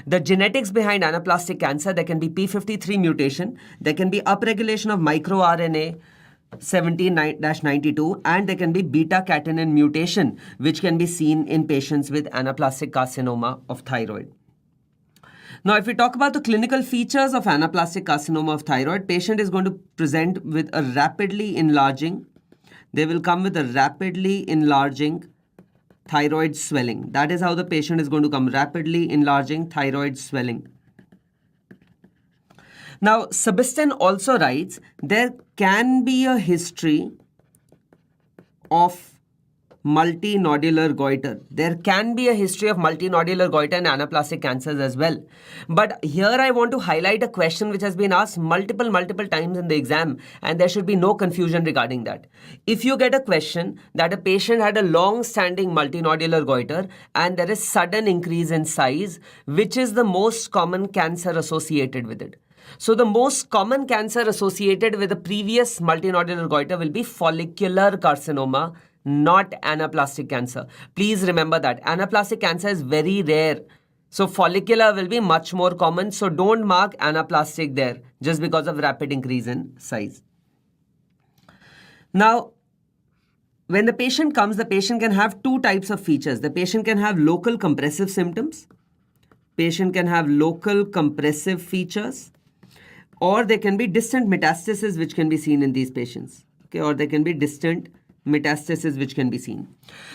Speaker 1: The genetics behind anaplastic cancer, there can be p53 mutation, there can be upregulation of microRNA 17-92, and there can be beta-catenin mutation, which can be seen in patients with anaplastic carcinoma of thyroid. Now, if we talk about the clinical features of anaplastic carcinoma of thyroid, patient is going to present with a rapidly enlarging, they will come with a rapidly enlarging thyroid swelling. That is how the patient is going to come, rapidly enlarging thyroid swelling. Now, Sebastian also writes, there can be a history of multinodular goiter. There can be a history of multinodular goiter and anaplastic cancers as well. But here I want to highlight a question which has been asked multiple times in the exam, and there should be no confusion regarding that. If you get a question that a patient had a long-standing multinodular goiter and there is sudden increase in size, which is the most common cancer associated with it? So the most common cancer associated with a previous multinodular goiter will be follicular carcinoma, not anaplastic cancer. Please remember that. Anaplastic cancer is very rare. So follicular will be much more common. So don't mark anaplastic there just because of rapid increase in size. Now, when the patient comes, the patient can have two types of features. The patient can have local compressive symptoms. Patient can have local compressive features. Or there can be distant metastasis which can be seen in these patients. Okay, or there can be distant metastasis which can be seen.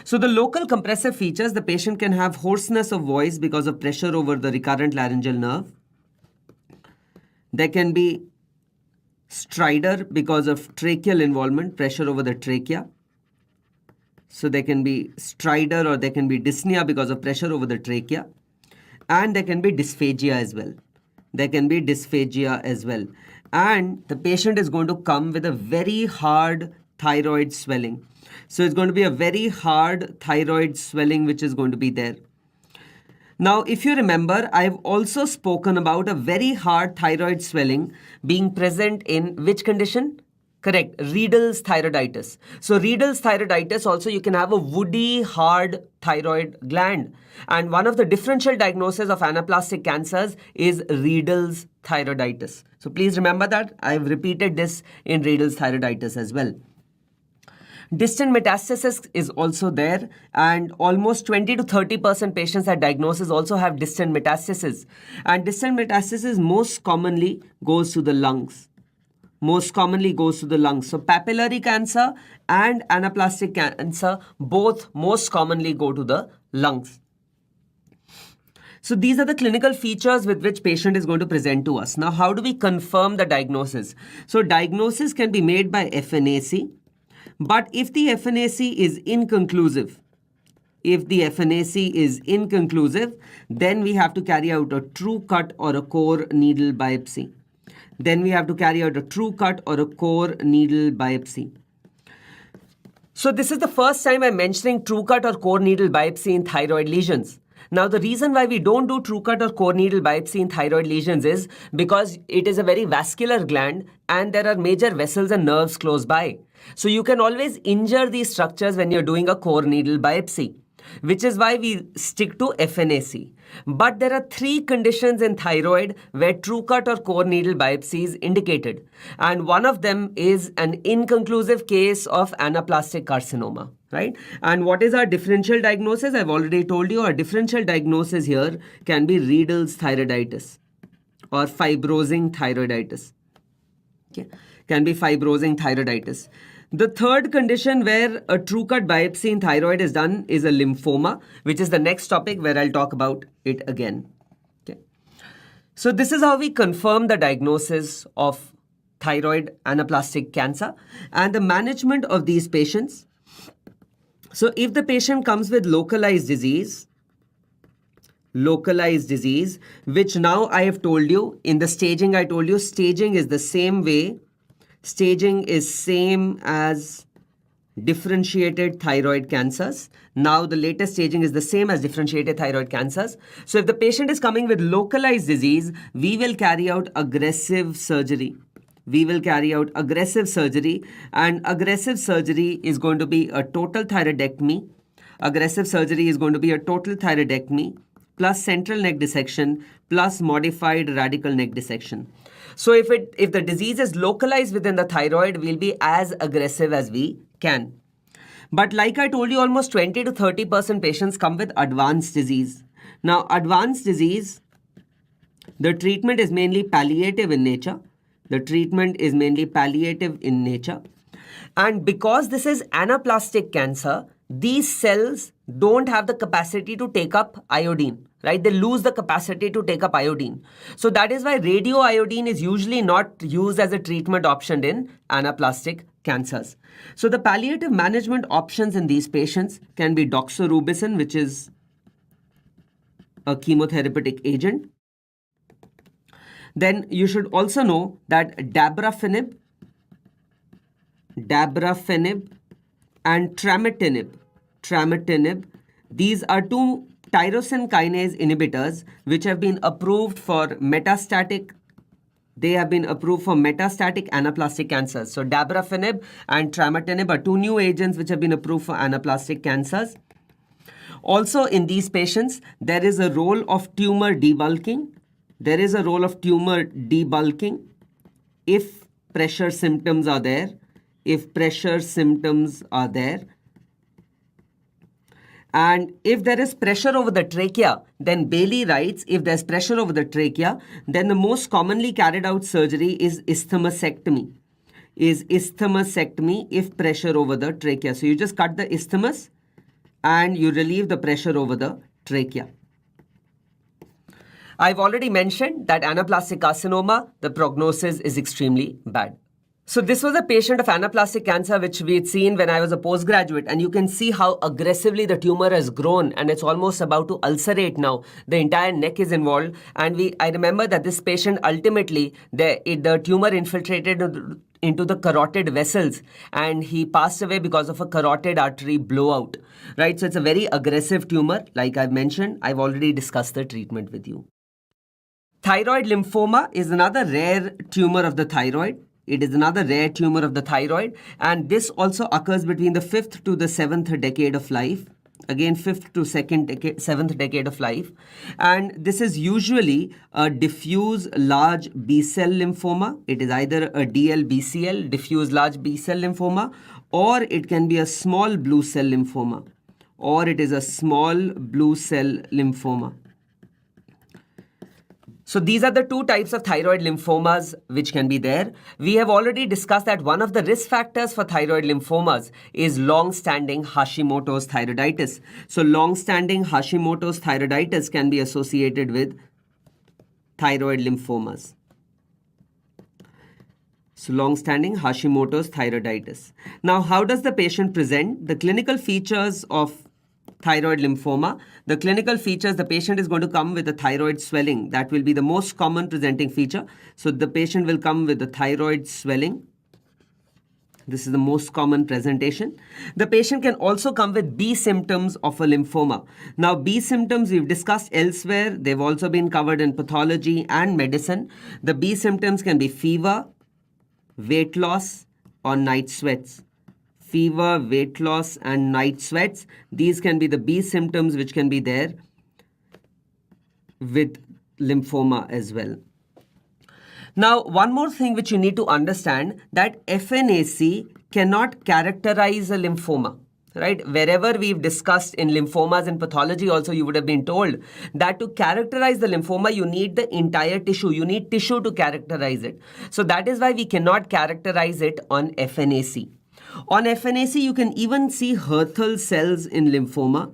Speaker 1: So the local compressive features, the patient can have hoarseness of voice because of pressure over the recurrent laryngeal nerve. There can be stridor because of tracheal involvement, pressure over the trachea. So there can be stridor or there can be dyspnea because of pressure over the trachea. And there can be dysphagia as well. There can be dysphagia as well. And the patient is going to come with a very hard thyroid swelling. So it's going to be a very hard thyroid swelling which is going to be there. Now, if you remember, I've also spoken about a very hard thyroid swelling being present in which condition? Correct, Riedel's thyroiditis. So Riedel's thyroiditis also you can have a woody, hard thyroid gland. And one of the differential diagnoses of anaplastic cancers is Riedel's thyroiditis. So please remember that. I've repeated this in Riedel's thyroiditis as well. Distant metastasis is also there, and almost 20 to 30% patients at diagnosis also have distant metastasis. And distant metastasis most commonly goes to the lungs. Most commonly goes to the lungs. So papillary cancer and anaplastic cancer both most commonly go to the lungs. So these are the clinical features with which patient is going to present to us. Now, how do we confirm the diagnosis? So diagnosis can be made by FNAC. But if the FNAC is inconclusive, then we have to carry out a true cut or a core needle biopsy. So this is the first time I'm mentioning true cut or core needle biopsy in thyroid lesions. Now, the reason why we don't do true cut or core needle biopsy in thyroid lesions is because it is a very vascular gland and there are major vessels and nerves close by. So you can always injure these structures when you're doing a core needle biopsy. which is why we stick to FNAC. But there are 3 conditions in thyroid where true cut or core needle biopsy is indicated. And one of them is an inconclusive case of anaplastic carcinoma, right? And what is our differential diagnosis? I've already told you our differential diagnosis here can be Riedel's thyroiditis or fibrosing thyroiditis. Okay. Can be fibrosing thyroiditis. The third condition where a true cut biopsy in thyroid is done is a lymphoma, which is the next topic where I'll talk about it again. Okay. So this is how we confirm the diagnosis of thyroid anaplastic cancer and the management of these patients. So if the patient comes with localized disease, which now I have told you in the staging, I told you staging is the same way. Staging is same as differentiated thyroid cancers. Now the latest staging is the same as differentiated thyroid cancers. So if the patient is coming with localized disease, we will carry out aggressive surgery. And aggressive surgery is going to be a total thyroidectomy. Plus central neck dissection plus modified radical neck dissection. So if the disease is localized within the thyroid, we'll be as aggressive as we can. But like I told you, almost 20 to 30% patients come with advanced disease. Now, advanced disease, the treatment is mainly palliative in nature. And because this is anaplastic cancer, these cells don't have the capacity to take up iodine, right? They lose the capacity to take up iodine. So that is why radioiodine is usually not used as a treatment option in anaplastic cancers. So the palliative management options in these patients can be doxorubicin, which is a chemotherapeutic agent. Then you should also know that dabrafenib and tramitinib, these are 2 tyrosine kinase inhibitors which have been approved for metastatic anaplastic cancers. So dabrafenib and tramitinib are 2 new agents which have been approved for anaplastic cancers. Also in these patients, there is a role of tumor debulking. If pressure symptoms are there. And if there is pressure over the trachea, then Bailey writes, if there's pressure over the trachea, then the most commonly carried out surgery is isthmusectomy. If pressure over the trachea. So you just cut the isthmus and you relieve the pressure over the trachea. I've already mentioned that anaplastic carcinoma, the prognosis is extremely bad. So this was a patient of anaplastic cancer which we had seen when I was a postgraduate, and you can see how aggressively the tumor has grown and it's almost about to ulcerate now. The entire neck is involved, and I remember that this patient ultimately, the tumor infiltrated into the carotid vessels and he passed away because of a carotid artery blowout, right? So it's a very aggressive tumor. Like I've mentioned, I've already discussed the treatment with you. Thyroid lymphoma is another rare tumor of the thyroid. And this also occurs between the 5th to the 7th decade of life. Again, 5th to 7th decade of life. And this is usually a diffuse large B-cell lymphoma. It is either a DLBCL, diffuse large B-cell lymphoma, or it can be a small blue cell lymphoma. So these are the 2 types of thyroid lymphomas which can be there. We have already discussed that one of the risk factors for thyroid lymphomas is long-standing Hashimoto's thyroiditis. So long-standing Hashimoto's thyroiditis can be associated with thyroid lymphomas. So long-standing Hashimoto's thyroiditis. Now, how does the patient present? The clinical features of thyroid lymphoma. The clinical features, the patient is going to come with a thyroid swelling. That will be the most common presenting feature. So the patient will come with the thyroid swelling. This is the most common presentation. The patient can also come with B symptoms of a lymphoma. Now, B symptoms we've discussed elsewhere. They've also been covered in pathology and medicine. The B symptoms can be fever, weight loss, or night sweats. fever, weight loss, and night sweats. These can be the B symptoms which can be there with lymphoma as well. Now, one more thing which you need to understand, that FNAC cannot characterize a lymphoma. Right? Wherever we've discussed in lymphomas and pathology also, you would have been told that to characterize the lymphoma, you need the entire tissue. You need tissue to characterize it. So that is why we cannot characterize it on FNAC. On FNAC, you can even see Hürthle cells in lymphoma.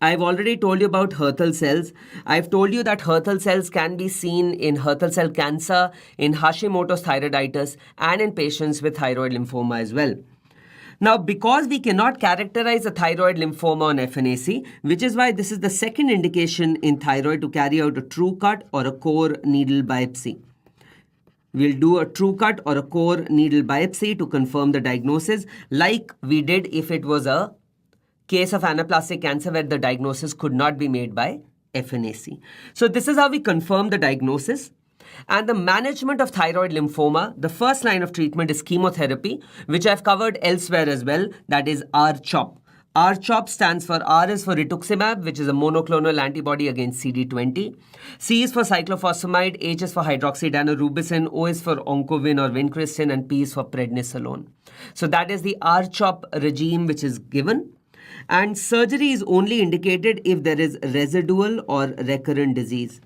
Speaker 1: I've already told you about Hürthle cells. I've told you that Hürthle cells can be seen in Hürthle cell cancer, in Hashimoto's thyroiditis, and in patients with thyroid lymphoma as well. Now, because we cannot characterize a thyroid lymphoma on FNAC, which is why this is the second indication in thyroid to carry out a true cut or a core needle biopsy. We'll do a true cut or a core needle biopsy to confirm the diagnosis, like we did if it was a case of anaplastic cancer where the diagnosis could not be made by FNAC. So this is how we confirm the diagnosis. And the management of thyroid lymphoma, the first line of treatment is chemotherapy, which I've covered elsewhere as well, that is R-CHOP. R-CHOP stands for R is for rituximab, which is a monoclonal antibody against CD20. C is for cyclophosphamide, H is for hydroxydanirubicin, O is for oncovin or vincristine, and P is for prednisolone. So that is the R-CHOP regime which is given. And surgery is only indicated if there is residual or recurrent disease.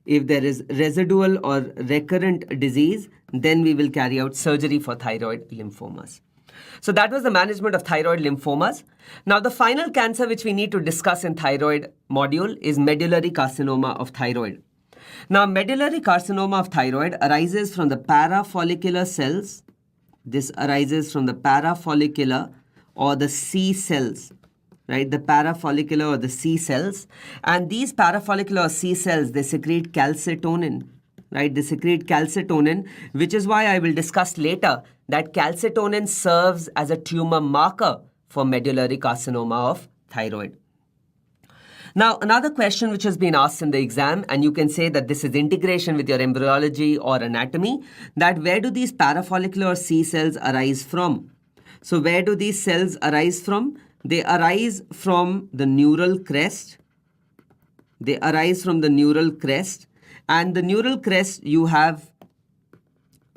Speaker 1: If there is residual or recurrent disease, then we will carry out surgery for thyroid lymphomas. So that was the management of thyroid lymphomas. Now, the final cancer which we need to discuss in thyroid module is medullary carcinoma of thyroid. Now, medullary carcinoma of thyroid arises from the parafollicular cells. This arises from the parafollicular or the C cells. Right, the parafollicular or the C cells. And these parafollicular or C cells, they secrete calcitonin. Right, they secrete calcitonin, which is why I will discuss later that calcitonin serves as a tumor marker for medullary carcinoma of thyroid. Now, another question which has been asked in the exam, and you can say that this is integration with your embryology or anatomy, that where do these parafollicular or C cells arise from? So where do these cells arise from? They arise from the neural crest. They arise from the neural crest. And the neural crest, you have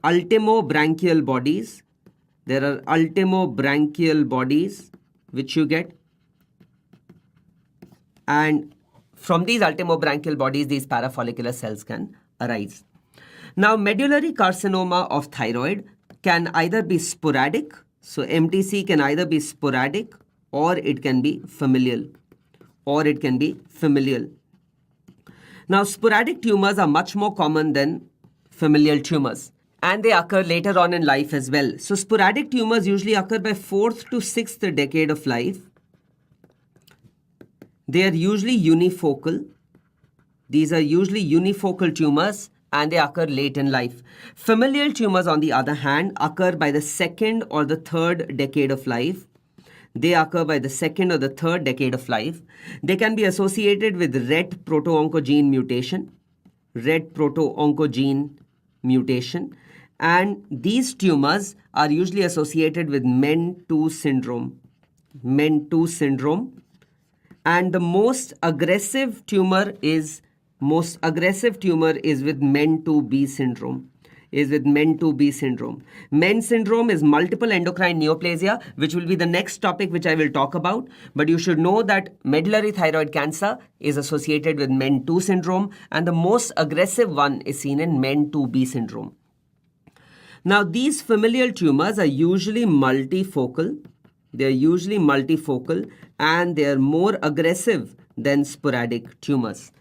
Speaker 1: ultimobranchial bodies. There are ultimobranchial bodies which you get. And from these ultimobranchial bodies, these parafollicular cells can arise. Now, medullary carcinoma of thyroid can either be sporadic. So MTC can either be sporadic or it can be familial. Now, sporadic tumors are much more common than familial tumors, and they occur later on in life as well. So sporadic tumors usually occur by 4th to 6th decade of life. They are usually unifocal. These are usually unifocal tumors, and they occur late in life. Familial tumors, on the other hand, occur by the 2nd or the 3rd decade of life. They occur by the 2nd or the 3rd decade of life. They can be associated with RET proto-oncogene mutation. And these tumors are usually associated with MEN2 syndrome. And the most aggressive tumor is with MEN2B syndrome. MEN syndrome is multiple endocrine neoplasia, which will be the next topic which I will talk about. But you should know that medullary thyroid cancer is associated with MEN2 syndrome, and the most aggressive one is seen in MEN2B syndrome. Now, these familial tumors are usually multifocal. And they are more aggressive than sporadic tumors.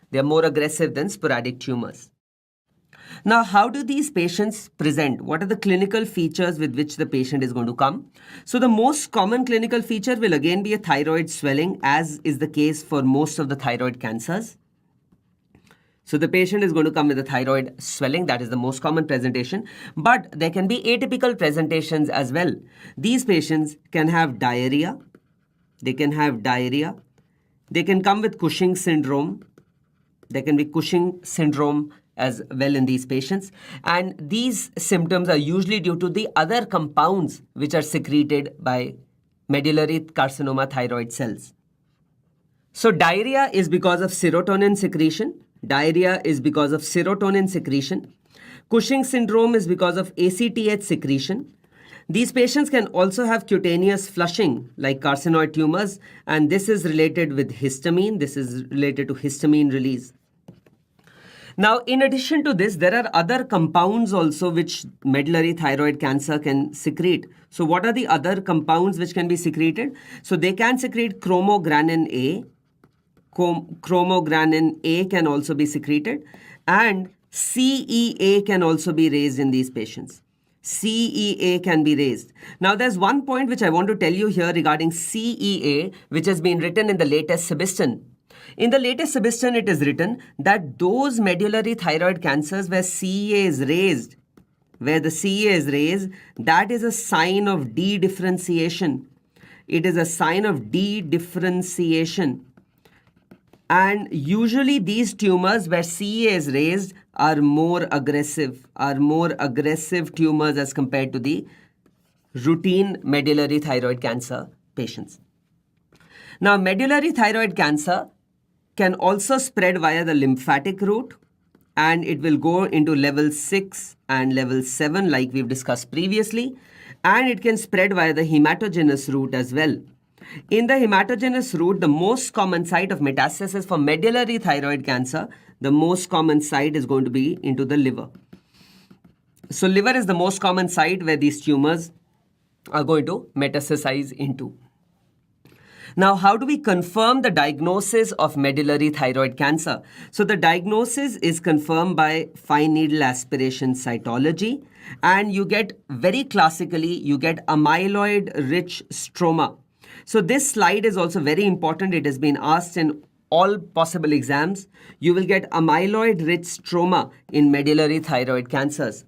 Speaker 1: Now, how do these patients present? What are the clinical features with which the patient is going to come? So the most common clinical feature will again be a thyroid swelling, as is the case for most of the thyroid cancers. So the patient is going to come with a thyroid swelling. That is the most common presentation. But there can be atypical presentations as well. These patients can have diarrhea. They can come with Cushing syndrome. There can be Cushing syndrome as well in these patients. And these symptoms are usually due to the other compounds which are secreted by medullary carcinoma thyroid cells. So diarrhea is because of serotonin secretion. Diarrhea is because of serotonin secretion. Cushing's syndrome is because of ACTH secretion. These patients can also have cutaneous flushing like carcinoid tumors, and this is related with histamine. This is related to histamine release. Now, in addition to this, there are other compounds also which medullary thyroid cancer can secrete. So what are the other compounds which can be secreted? So they can secrete chromogranin A. Chromogranin A can also be secreted, and CEA can also be raised in these patients. CEA can be raised. Now, there's one point which I want to tell you here regarding CEA, which has been written in the latest Sebastian. In the latest Sebastian, it is written that those medullary thyroid cancers where CEA is raised, that is a sign of dedifferentiation. It is a sign of dedifferentiation. And usually these tumors where CEA is raised are more aggressive tumors as compared to the routine medullary thyroid cancer patients. Now, medullary thyroid cancer can also spread via the lymphatic route, and it will go into level 6 and level 7 like we've discussed previously, and it can spread via the hematogenous route as well. In the hematogenous route, the most common site of metastasis for medullary thyroid cancer, the most common site is going to be into the liver. So liver is the most common site where these tumors are going to metastasize into. Now, how do we confirm the diagnosis of medullary thyroid cancer? So the diagnosis is confirmed by fine needle aspiration cytology, and you get very classically, you get amyloid-rich stroma. So this slide is also very important. It has been asked in all possible exams. You will get amyloid-rich stroma in medullary thyroid cancers.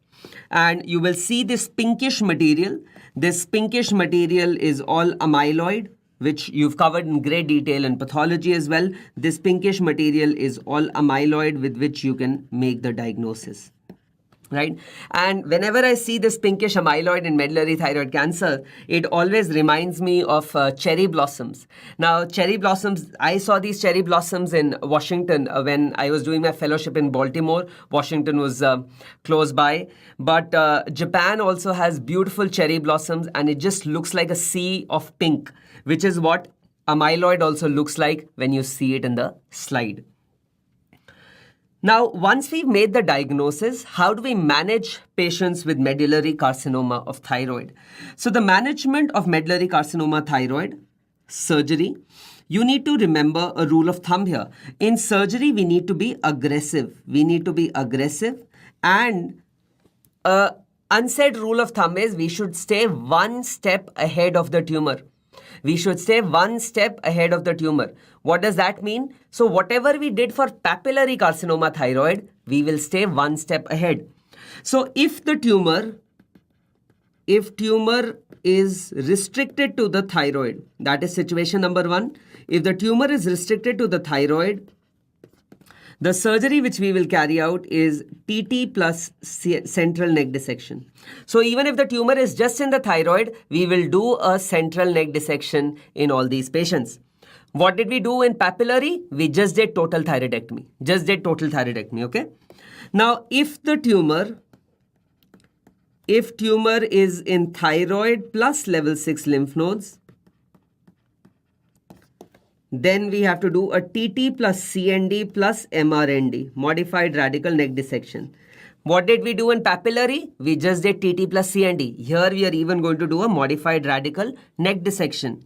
Speaker 1: And you will see this pinkish material. This pinkish material is all amyloid, which you've covered in great detail in pathology as well. This pinkish material is all amyloid with which you can make the diagnosis. Right? And whenever I see this pinkish amyloid in medullary thyroid cancer, it always reminds me of cherry blossoms. Now, cherry blossoms, I saw these cherry blossoms in Washington when I was doing my fellowship in Baltimore. Washington was close by. But Japan also has beautiful cherry blossoms, and it just looks like a sea of pink, which is what amyloid also looks like when you see it in the slide. Now, once we've made the diagnosis, how do we manage patients with medullary carcinoma of thyroid? So the management of medullary carcinoma thyroid, surgery, you need to remember a rule of thumb here. In surgery, we need to be aggressive. And unsaid rule of thumb is we should stay one step ahead of the tumor. What does that mean? So whatever we did for papillary carcinoma thyroid, we will stay one step ahead. So if tumor is restricted to the thyroid, that is situation number 1. If the tumor is restricted to the thyroid, the surgery which we will carry out is TT plus central neck dissection. So even if the tumor is just in the thyroid, we will do a central neck dissection in all these patients. What did we do in papillary? We just did total thyroidectomy. Okay? Now, if tumor is in thyroid plus level 6 lymph nodes, then we have to do a TT plus CND plus MRND, modified radical neck dissection. What did we do in papillary? We just did TT plus CND. Here we are even going to do a modified radical neck dissection.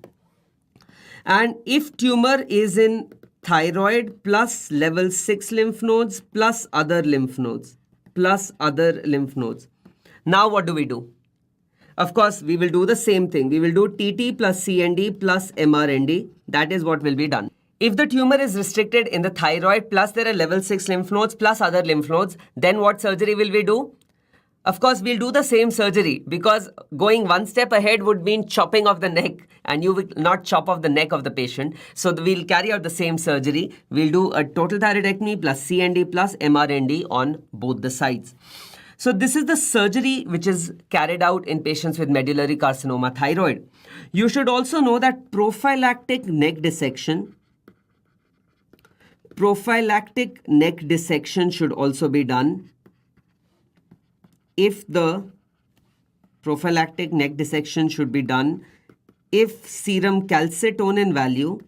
Speaker 1: And if tumor is in thyroid plus level 6 lymph nodes plus other lymph nodes, now what do we do? Of course, we will do the same thing. We will do TT plus CND plus MRND. That is what will be done. If the tumor is restricted in the thyroid plus there are level 6 lymph nodes plus other lymph nodes, then what surgery will we do? Of course, we'll do the same surgery because going one step ahead would mean chopping off the neck, and you will not chop off the neck of the patient. So we'll carry out the same surgery. We'll do a total thyroidectomy plus CND plus MRND on both the sides. So this is the surgery which is carried out in patients with medullary carcinoma thyroid. You should also know that prophylactic neck dissection should also be done if the prophylactic neck dissection should be done if serum calcitonin value,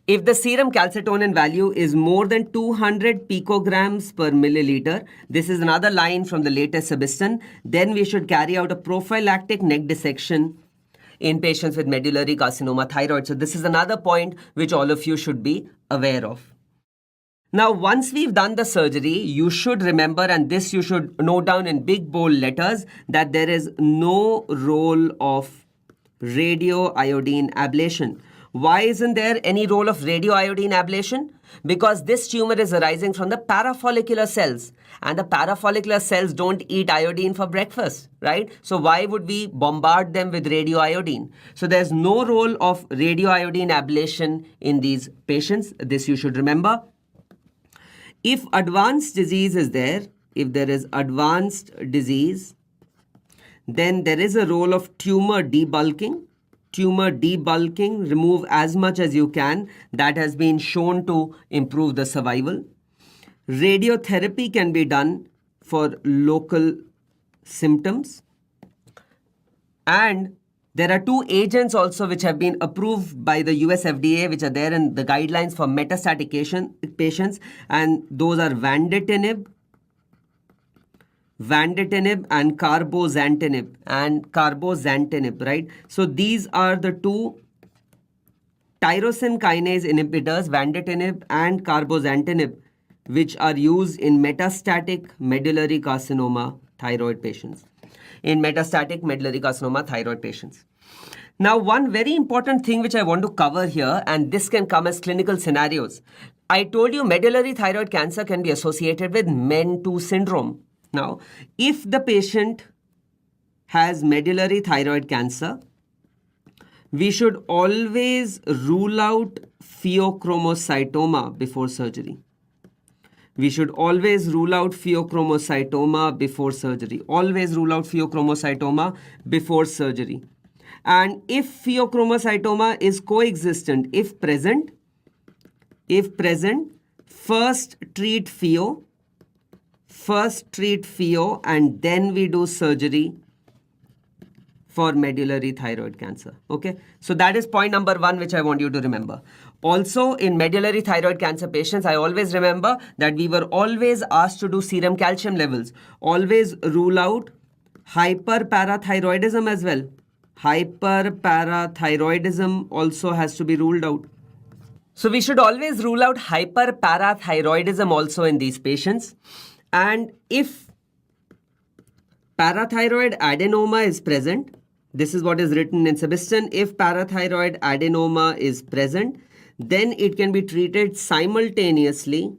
Speaker 1: if the serum calcitonin value is more than 200 picograms per milliliter, this is another line from the latest Sebastian, then we should carry out a prophylactic neck dissection in patients with medullary carcinoma thyroid. So this is another point which all of you should be aware of. Now, once we've done the surgery, you should remember, and this you should note down in big bold letters, that there is no role of radioiodine ablation. Why isn't there any role of radioiodine ablation? Because this tumor is arising from the parafollicular cells, and the parafollicular cells don't eat iodine for breakfast, right? So why would we bombard them with radioiodine? So there's no role of radioiodine ablation in these patients. This you should remember. If advanced disease is there, if there is advanced disease, then there is a role of tumor debulking. Tumor debulking, remove as much as you can. That has been shown to improve the survival. Radiotherapy can be done for local symptoms. And there are two agents also which have been approved by the US FDA, which are there in the guidelines for metastatic patients, and those are vandatinib and carbozantinib, right? So these are the two tyrosine kinase inhibitors, vandatinib and carbozantinib, which are used in metastatic medullary carcinoma thyroid patients. Now, one very important thing which I want to cover here, and this can come as clinical scenarios. I told you medullary thyroid cancer can be associated with MEN2 syndrome. Now, if the patient has medullary thyroid cancer, we should always rule out pheochromocytoma before surgery. Always rule out pheochromocytoma before surgery. And if pheochromocytoma is coexistent, if present, first treat pheo, and then we do surgery for medullary thyroid cancer. Okay, so that is point number one which I want you to remember. Also, in medullary thyroid cancer patients, I always remember that we were always asked to do serum calcium levels. Always rule out hyperparathyroidism as well. Hyperparathyroidism also has to be ruled out. So we should always rule out hyperparathyroidism also in these patients. And if parathyroid adenoma is present, this is what is written in Sebastian. If parathyroid adenoma is present, then it can be treated simultaneously.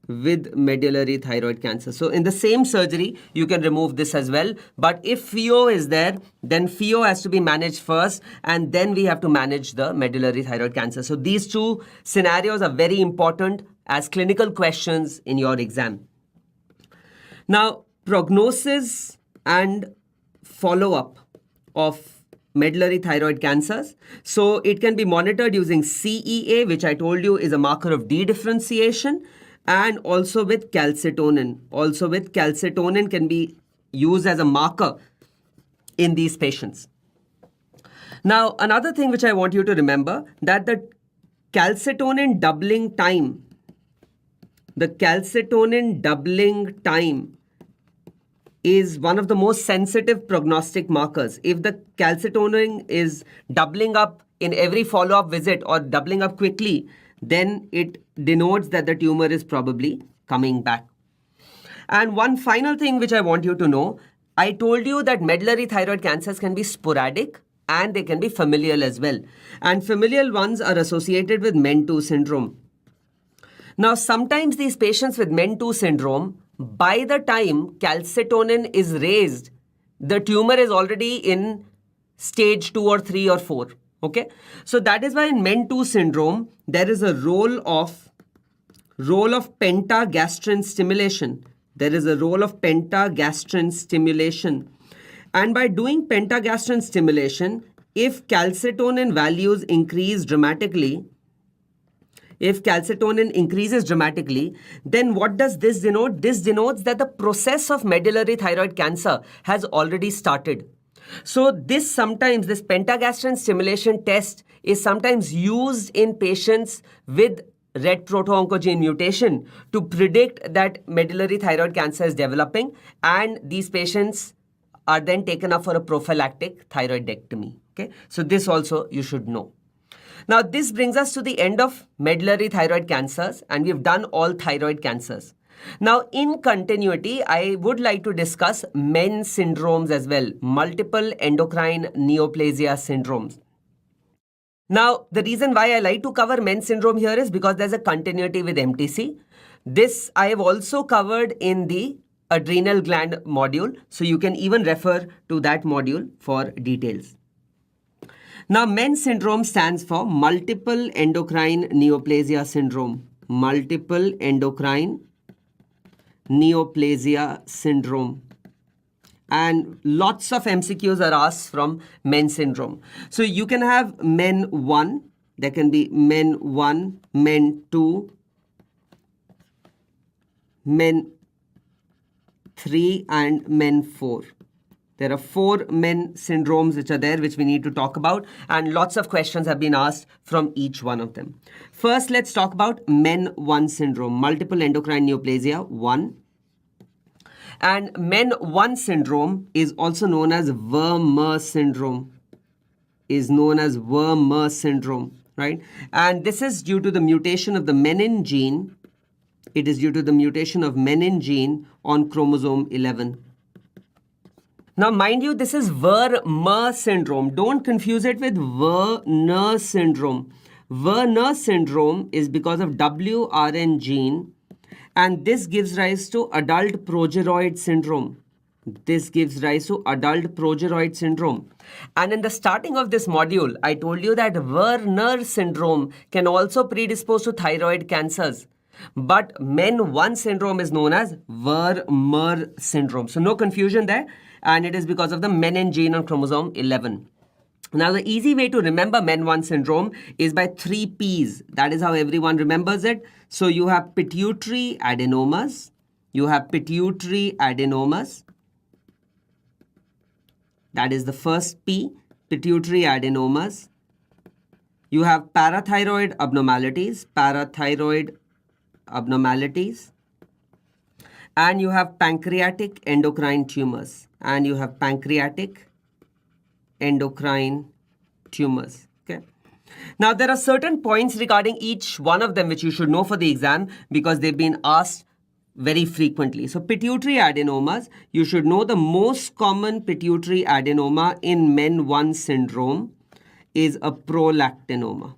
Speaker 1: With medullary thyroid cancer. So in the same surgery, you can remove this as well. But if pheo is there, then pheo has to be managed first, and then we have to manage the medullary thyroid cancer. So these two scenarios are very important as clinical questions in your exam. Now, prognosis and follow-up of medullary thyroid cancers. So it can be monitored using CEA, which I told you is a marker of dedifferentiation, and also with calcitonin. Can be used as a marker in these patients. Now, another thing which I want you to remember, that the calcitonin doubling time is one of the most sensitive prognostic markers. If the calcitonin is doubling up in every follow-up visit or doubling up quickly, then it denotes that the tumor is probably coming back. And one final thing which I want you to know, I told you that medullary thyroid cancers can be sporadic and they can be familial as well. And familial ones are associated with MEN2 syndrome. Now, sometimes these patients with MEN2 syndrome, by the time calcitonin is raised, the tumor is already in stage 2 or 3 or 4. Okay, so that is why in MEN2 syndrome there is a role of pentagastrin stimulation. There is a role of pentagastrin stimulation, and by doing pentagastrin stimulation, if calcitonin values increase dramatically, if calcitonin increases dramatically, then what does this denote? This denotes that the process of medullary thyroid cancer has already started. So this pentagastrin stimulation test is sometimes used in patients with red proto-oncogene mutation to predict that medullary thyroid cancer is developing, and these patients are then taken up for a prophylactic thyroidectomy. Okay, so this also you should know. Now, this brings us to the end of medullary thyroid cancers, and we've done all thyroid cancers. Now, in continuity, I would like to discuss MEN syndromes as well, multiple endocrine neoplasia syndromes. Now, the reason why I like to cover MEN syndrome here is because there's a continuity with MTC. This I have also covered in the adrenal gland module, so you can even refer to that module for details. Now, MEN syndrome stands for multiple endocrine neoplasia syndrome. Multiple endocrine neoplasia syndrome. And lots of MCQs are asked from MEN syndrome. So you can have MEN1, there can be MEN1, MEN2, MEN3 and MEN4. There are 4 MEN syndromes which are there, which we need to talk about, and lots of questions have been asked from each one of them. First, let's talk about MEN1 syndrome, multiple endocrine neoplasia 1. And MEN1 syndrome is also known as Vermeer syndrome, right? And this is due to the mutation of the menin gene. It is due to the mutation of menin gene on chromosome 11. Now, mind you, this is Vermeer syndrome. Don't confuse it with Werner syndrome. Werner syndrome is because of WRN gene, and this gives rise to adult progeroid syndrome. And in the starting of this module, I told you that Werner syndrome can also predispose to thyroid cancers. But MEN1 syndrome is known as Vermeer syndrome. So no confusion there. And it is because of the menin gene on chromosome 11. Now, the easy way to remember MEN1 syndrome is by 3 Ps. That is how everyone remembers it. So you have pituitary adenomas. That is the first P, pituitary adenomas. You have parathyroid abnormalities. And you have pancreatic endocrine tumors. Okay. Now, there are certain points regarding each one of them which you should know for the exam because they've been asked very frequently. So, pituitary adenomas, you should know the most common pituitary adenoma in MEN1 syndrome is a prolactinoma.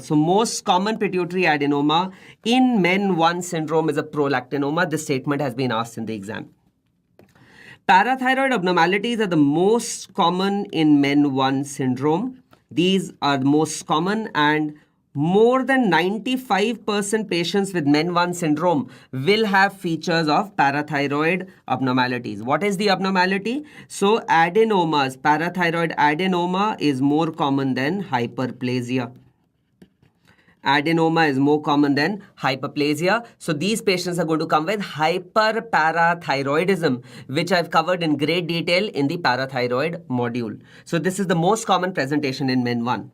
Speaker 1: So, most common pituitary adenoma in MEN1 syndrome is a prolactinoma. This statement has been asked in the exam. Parathyroid abnormalities are the most common in MEN1 syndrome. These are the most common, and more than 95% patients with MEN1 syndrome will have features of parathyroid abnormalities. What is the abnormality? So adenomas, parathyroid adenoma is more common than hyperplasia. Adenoma is more common than hyperplasia. So these patients are going to come with hyperparathyroidism, which I've covered in great detail in the parathyroid module. So this is the most common presentation in MEN1.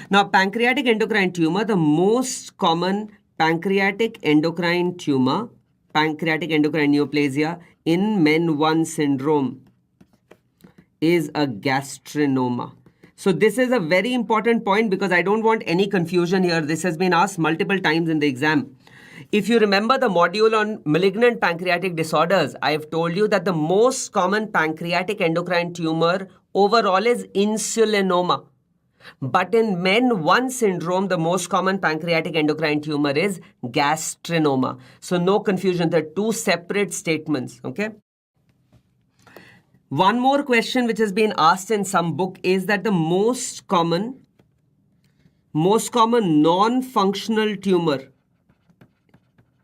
Speaker 1: Now, pancreatic endocrine tumor, the most common pancreatic endocrine neoplasia in MEN1 syndrome is a gastrinoma. So this is a very important point because I don't want any confusion here. This has been asked multiple times in the exam. If you remember the module on malignant pancreatic disorders, I have told you that the most common pancreatic endocrine tumor overall is insulinoma. But in men 1 syndrome, the most common pancreatic endocrine tumor is gastrinoma. So no confusion, they're two separate statements, okay? One more question which has been asked in some book is that the most common non-functional tumor,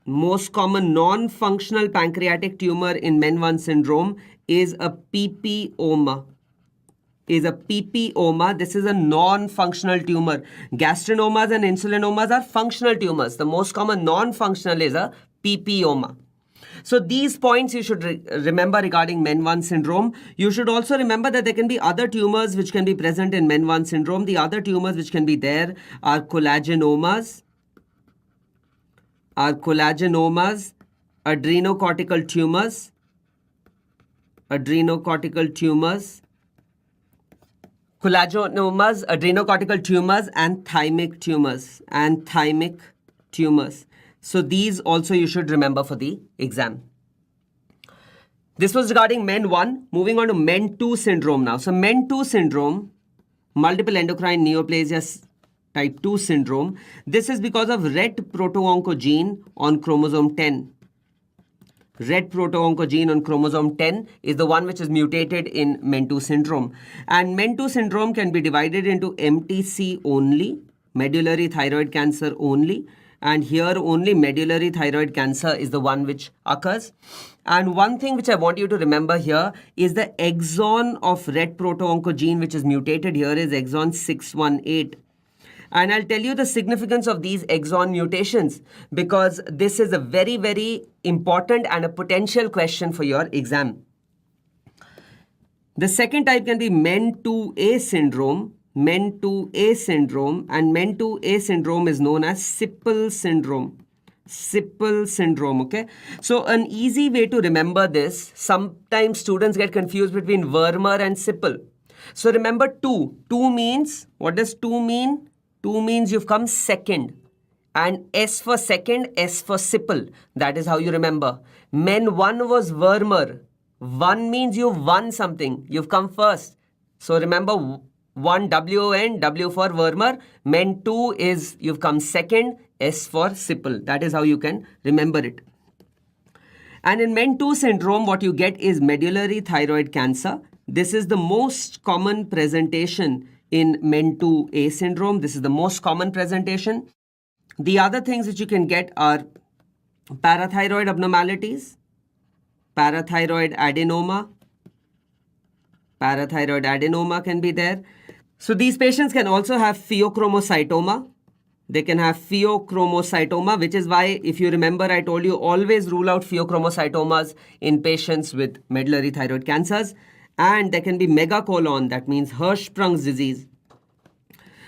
Speaker 1: most common non-functional pancreatic tumor in men 1 syndrome is a PPoma. This is a non-functional tumor. Gastrinomas and insulinomas are functional tumors. The most common non-functional is a PPoma. So these points you should remember regarding men 1 syndrome. You should also remember that there can be other tumors which can be present in men 1 syndrome. The other tumors which can be there are collagenomas, adrenocortical tumors, collagenomas, adrenocortical tumors, and thymic tumors. So these also you should remember for the exam. This was regarding men 1. Moving on to men 2 syndrome now. So men 2 syndrome, multiple endocrine neoplasia type 2 syndrome. This is because of ret proto-oncogene on chromosome 10. Ret proto-oncogene on chromosome 10 is the one which is mutated in men 2 syndrome. And men 2 syndrome can be divided into MTC only, medullary thyroid cancer only, and here only medullary thyroid cancer is the one which occurs. And one thing which I want you to remember here is the exon of ret proto-oncogene which is mutated here is exon 618. And I'll tell you the significance of these exon mutations because this is a very, very important and a potential question for your exam. The second type can be men 2A syndrome. Men 2A syndrome, and men 2A syndrome is known as Sippel syndrome. Okay? So an easy way to remember this, sometimes students get confused between Vermeer and Sippel. So remember 2. 2 means, what does 2 mean? 2 means you've come second. And S for second, S for Sippel. That is how you remember. Men 1 was Vermeer. 1 means you've won something. You've come first. So remember 1 W-O-N, W for Vermeer. Men 2 is you've come second, S for Sippel. That is how you can remember it. And in men 2 syndrome, what you get is medullary thyroid cancer. This is the most common presentation in men 2A syndrome. This is the most common presentation. The other things which you can get are parathyroid abnormalities, parathyroid adenoma. Parathyroid adenoma can be there. So these patients can also have pheochromocytoma. They can have pheochromocytoma, which is why, if you remember, I told you always rule out pheochromocytomas in patients with medullary thyroid cancers. And there can be megacolon, that means Hirschsprung's disease.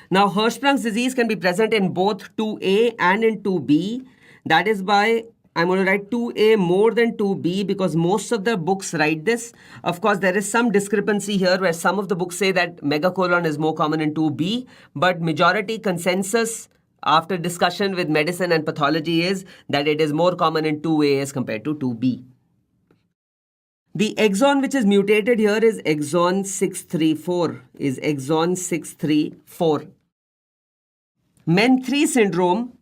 Speaker 1: Now, Hirschsprung's disease can be present in both 2A and in 2B. That is why I'm going to write 2A more than 2B because most of the books write this. Of course, there is some discrepancy here where some of the books say that megacolon is more common in 2B, but majority consensus after discussion with medicine and pathology is that it is more common in 2A as compared to 2B. The exon which is mutated here is exon 634, Men 3 syndrome,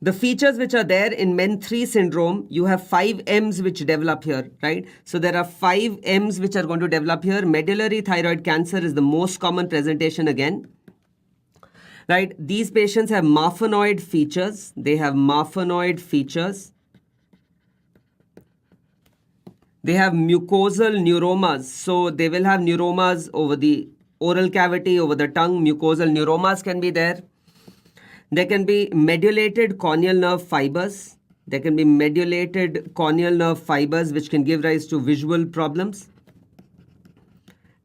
Speaker 1: the features which are there in men 3 syndrome, you have 5 M's which develop here, right? So there are 5 M's which are going to develop here. Medullary thyroid cancer is the most common presentation again. Right, these patients have marfanoid features. They have mucosal neuromas. So they will have neuromas over the oral cavity, over the tongue. Mucosal neuromas can be there. There can be medulated corneal nerve fibers. Which can give rise to visual problems.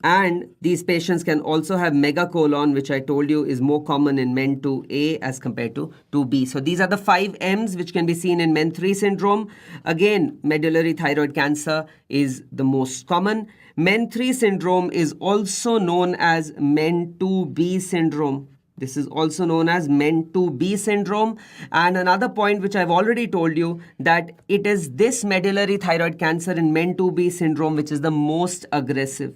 Speaker 1: And these patients can also have megacolon, which I told you is more common in men 2A as compared to 2B. So these are the 5 M's which can be seen in men 3 syndrome. Again, medullary thyroid cancer is the most common. Men 3 syndrome is also known as men 2B syndrome. This is also known as MEN2B syndrome. And another point which I've already told you, that it is this medullary thyroid cancer in MEN2B syndrome which is the most aggressive.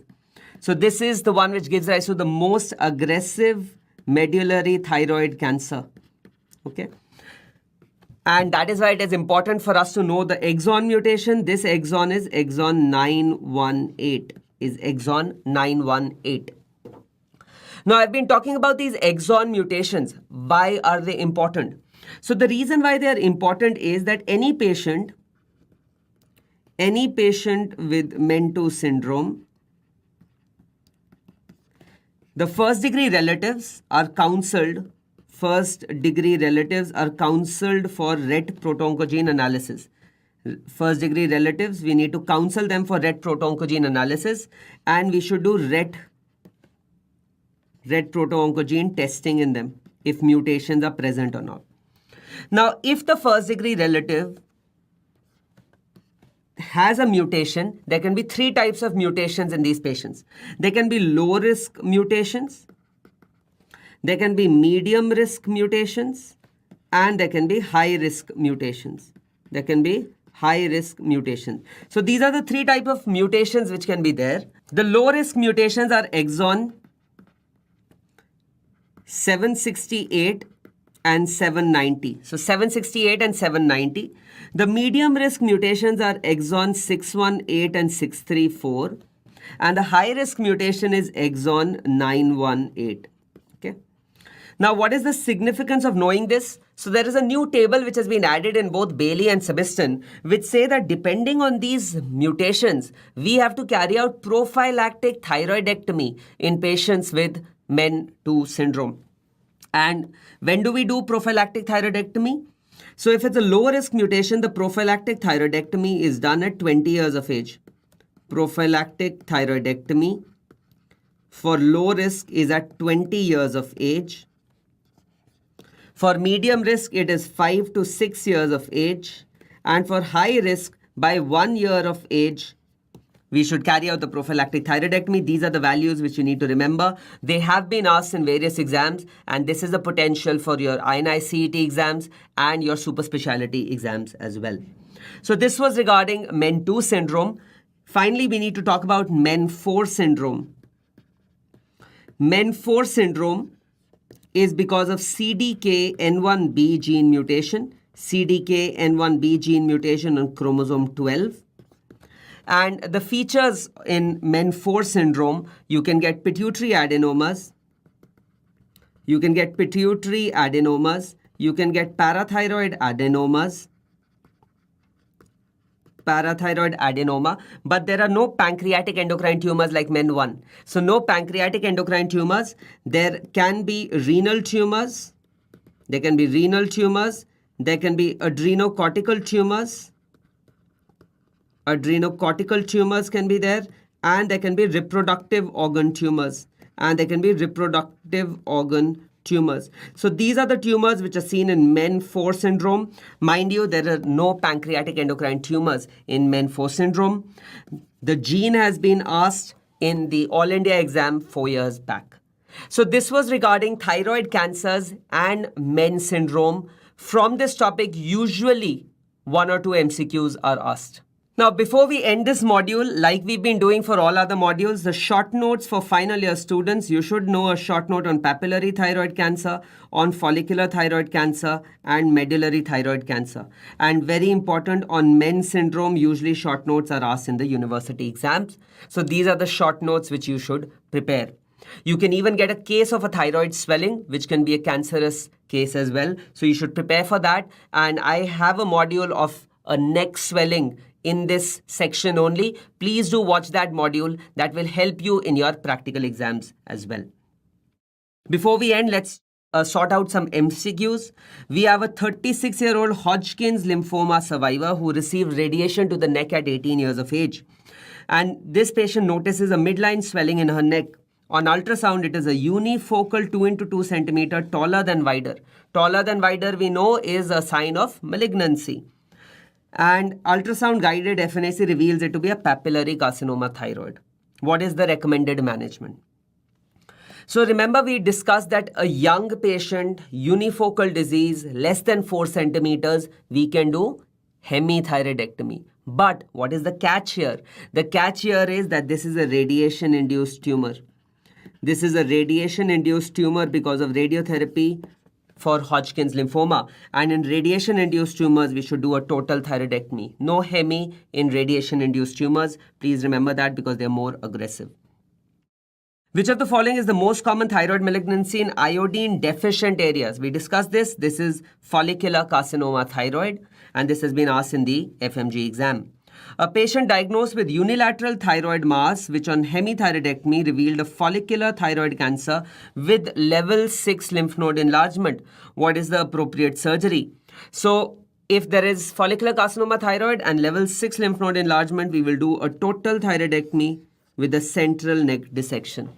Speaker 1: So this is the one which gives rise to the most aggressive medullary thyroid cancer. Okay. And that is why it is important for us to know the exon mutation. This exon is exon 918. Is exon 918. Now, I've been talking about these exon mutations. Why are they important? So the reason why they are important is that any patient with MEN2 syndrome, the first degree relatives are counseled for ret proto-oncogene analysis. First degree relatives, we need to counsel them for ret proto-oncogene analysis, and we should do ret proto-oncogene testing in them if mutations are present or not. Now, if the first degree relative has a mutation, there can be three types of mutations in these patients. There can be low risk mutations, there can be medium risk mutations, and there can be high risk mutations. So these are the three types of mutations which can be there. The low risk mutations are exon 768 and 790. So 768 and 790. The medium risk mutations are exon 618 and 634. And the high risk mutation is exon 918. Okay. Now, what is the significance of knowing this? So there is a new table which has been added in both Bailey and Sebastian, which say that depending on these mutations, we have to carry out prophylactic thyroidectomy in patients with MEN2 syndrome. And when do we do prophylactic thyroidectomy? So if it's a low risk mutation, the prophylactic thyroidectomy is done at 20 years of age. Prophylactic thyroidectomy for low risk is at 20 years of age. For medium risk, it is 5 to 6 years of age. And for high risk, by 1 year of age, we should carry out the prophylactic thyroidectomy. These are the values which you need to remember. They have been asked in various exams, and this is the potential for your INI CET exams and your super specialty exams as well. So this was regarding MEN2 syndrome. Finally, we need to talk about MEN4 syndrome. MEN4 syndrome is because of CDKN1B gene mutation. CDKN1B gene mutation on chromosome 12. And the features in MEN4 syndrome, you can get pituitary adenomas, you can get parathyroid adenoma, but there are no pancreatic endocrine tumors like MEN1. So no pancreatic endocrine tumors. There can be renal tumors, there can be adrenocortical tumors. Adrenocortical tumors can be there, and there can be reproductive organ tumors, So these are the tumors which are seen in MEN4 syndrome. Mind you, there are no pancreatic endocrine tumors in MEN4 syndrome. The gene has been asked in the All India exam 4 years back. So this was regarding thyroid cancers and MEN syndrome. From this topic, usually 1 or 2 MCQs are asked. Now, before we end this module, like we've been doing for all other modules, the short notes for final year students, you should know a short note on papillary thyroid cancer, on follicular thyroid cancer, and medullary thyroid cancer. And very important, on MEN syndrome, usually short notes are asked in the university exams. So these are the short notes which you should prepare. You can even get a case of a thyroid swelling, which can be a cancerous case as well. So you should prepare for that. And I have a module of a neck swelling in this section only. Please do watch that module. That will help you in your practical exams as well. Before we end, let's sort out some MCQs. We have a 36-year-old Hodgkin's lymphoma survivor who received radiation to the neck at 18 years of age. And this patient notices a midline swelling in her neck. On ultrasound, it is a unifocal 2 into 2 centimeter, taller than wider. Taller than wider, we know, is a sign of malignancy. And ultrasound guided FNAC reveals it to be a papillary carcinoma thyroid. What is the recommended management? So remember, we discussed that a young patient, unifocal disease, less than 4 centimeters, we can do hemithyroidectomy. But what is the catch here? The catch here is that this is a radiation-induced tumor. This is a radiation-induced tumor because of radiotherapy for Hodgkin's lymphoma. And in radiation-induced tumors, we should do a total thyroidectomy. No hemi in radiation-induced tumors. Please remember that because they're more aggressive. Which of the following is the most common thyroid malignancy in iodine deficient areas? We discussed this. This is follicular carcinoma thyroid, and this has been asked in the FMG exam. A patient diagnosed with unilateral thyroid mass, which on hemithyroidectomy revealed a follicular thyroid cancer with level 6 lymph node enlargement. What is the appropriate surgery? So, if there is follicular carcinoma thyroid and level 6 lymph node enlargement, we will do a total thyroidectomy with a central neck dissection.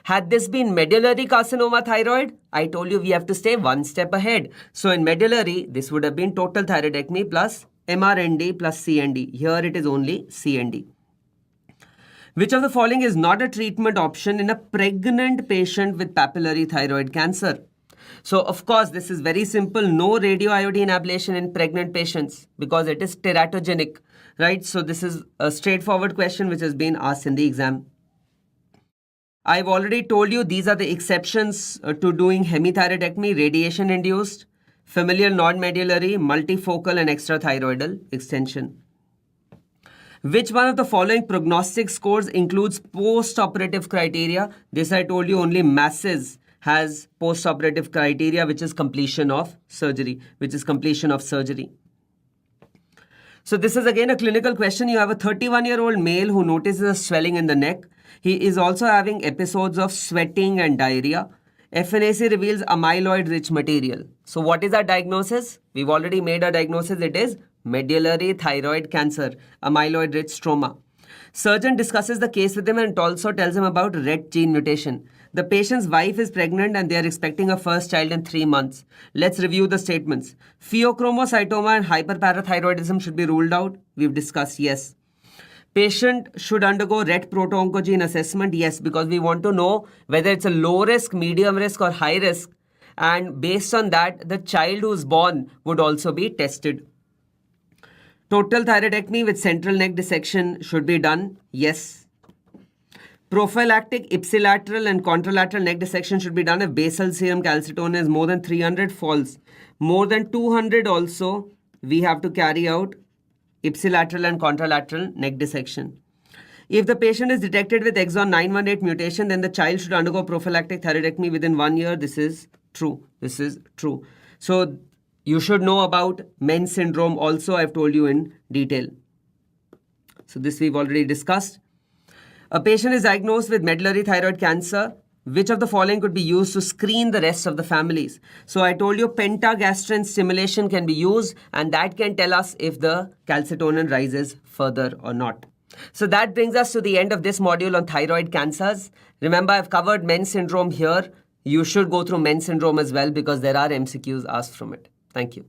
Speaker 1: Had this been medullary carcinoma thyroid, I told you we have to stay one step ahead. So in medullary, this would have been total thyroidectomy plus MRND plus CND. Here it is only CND. Which of the following is not a treatment option in a pregnant patient with papillary thyroid cancer? So of course, this is very simple. No radioiodine ablation in pregnant patients because it is teratogenic, right? So this is a straightforward question which has been asked in the exam. I've already told you these are the exceptions to doing hemithyroidectomy: radiation-induced, familial non-medullary, multifocal and extrathyroidal extension. Which one of the following prognostic scores includes post-operative criteria? This I told you only masses has post-operative criteria, which is completion of surgery. So this is again a clinical question. You have a 31-year-old male who notices a swelling in the neck. He is also having episodes of sweating and diarrhea. FNAC reveals amyloid-rich material. So what is our diagnosis? We've already made our diagnosis. It is medullary thyroid cancer, amyloid-rich stroma. Surgeon discusses the case with him and also tells him about RET gene mutation. The patient's wife is pregnant and they are expecting a first child in 3 months. Let's review the statements. Pheochromocytoma and hyperparathyroidism should be ruled out. We've discussed yes. Patient should undergo RET proto-oncogene assessment. Yes, because we want to know whether it's a low risk, medium risk or high risk. And based on that, the child who's born would also be tested. Total thyroidectomy with central neck dissection should be done. Yes. Prophylactic ipsilateral and contralateral neck dissection should be done if basal serum calcitonin is more than 300 false. More than 200 also, we have to carry out ipsilateral and contralateral neck dissection. If the patient is detected with exon 918 mutation, then the child should undergo prophylactic thyroidectomy within 1 year. This is true. So you should know about Men's syndrome also. I've told you in detail. So this we've already discussed. A patient is diagnosed with medullary thyroid cancer. Which of the following could be used to screen the rest of the families? So I told you pentagastrin stimulation can be used, and that can tell us if the calcitonin rises further or not. So that brings us to the end of this module on thyroid cancers. Remember, I've covered Men's syndrome here. You should go through Men's syndrome as well because there are MCQs asked from it. Thank you.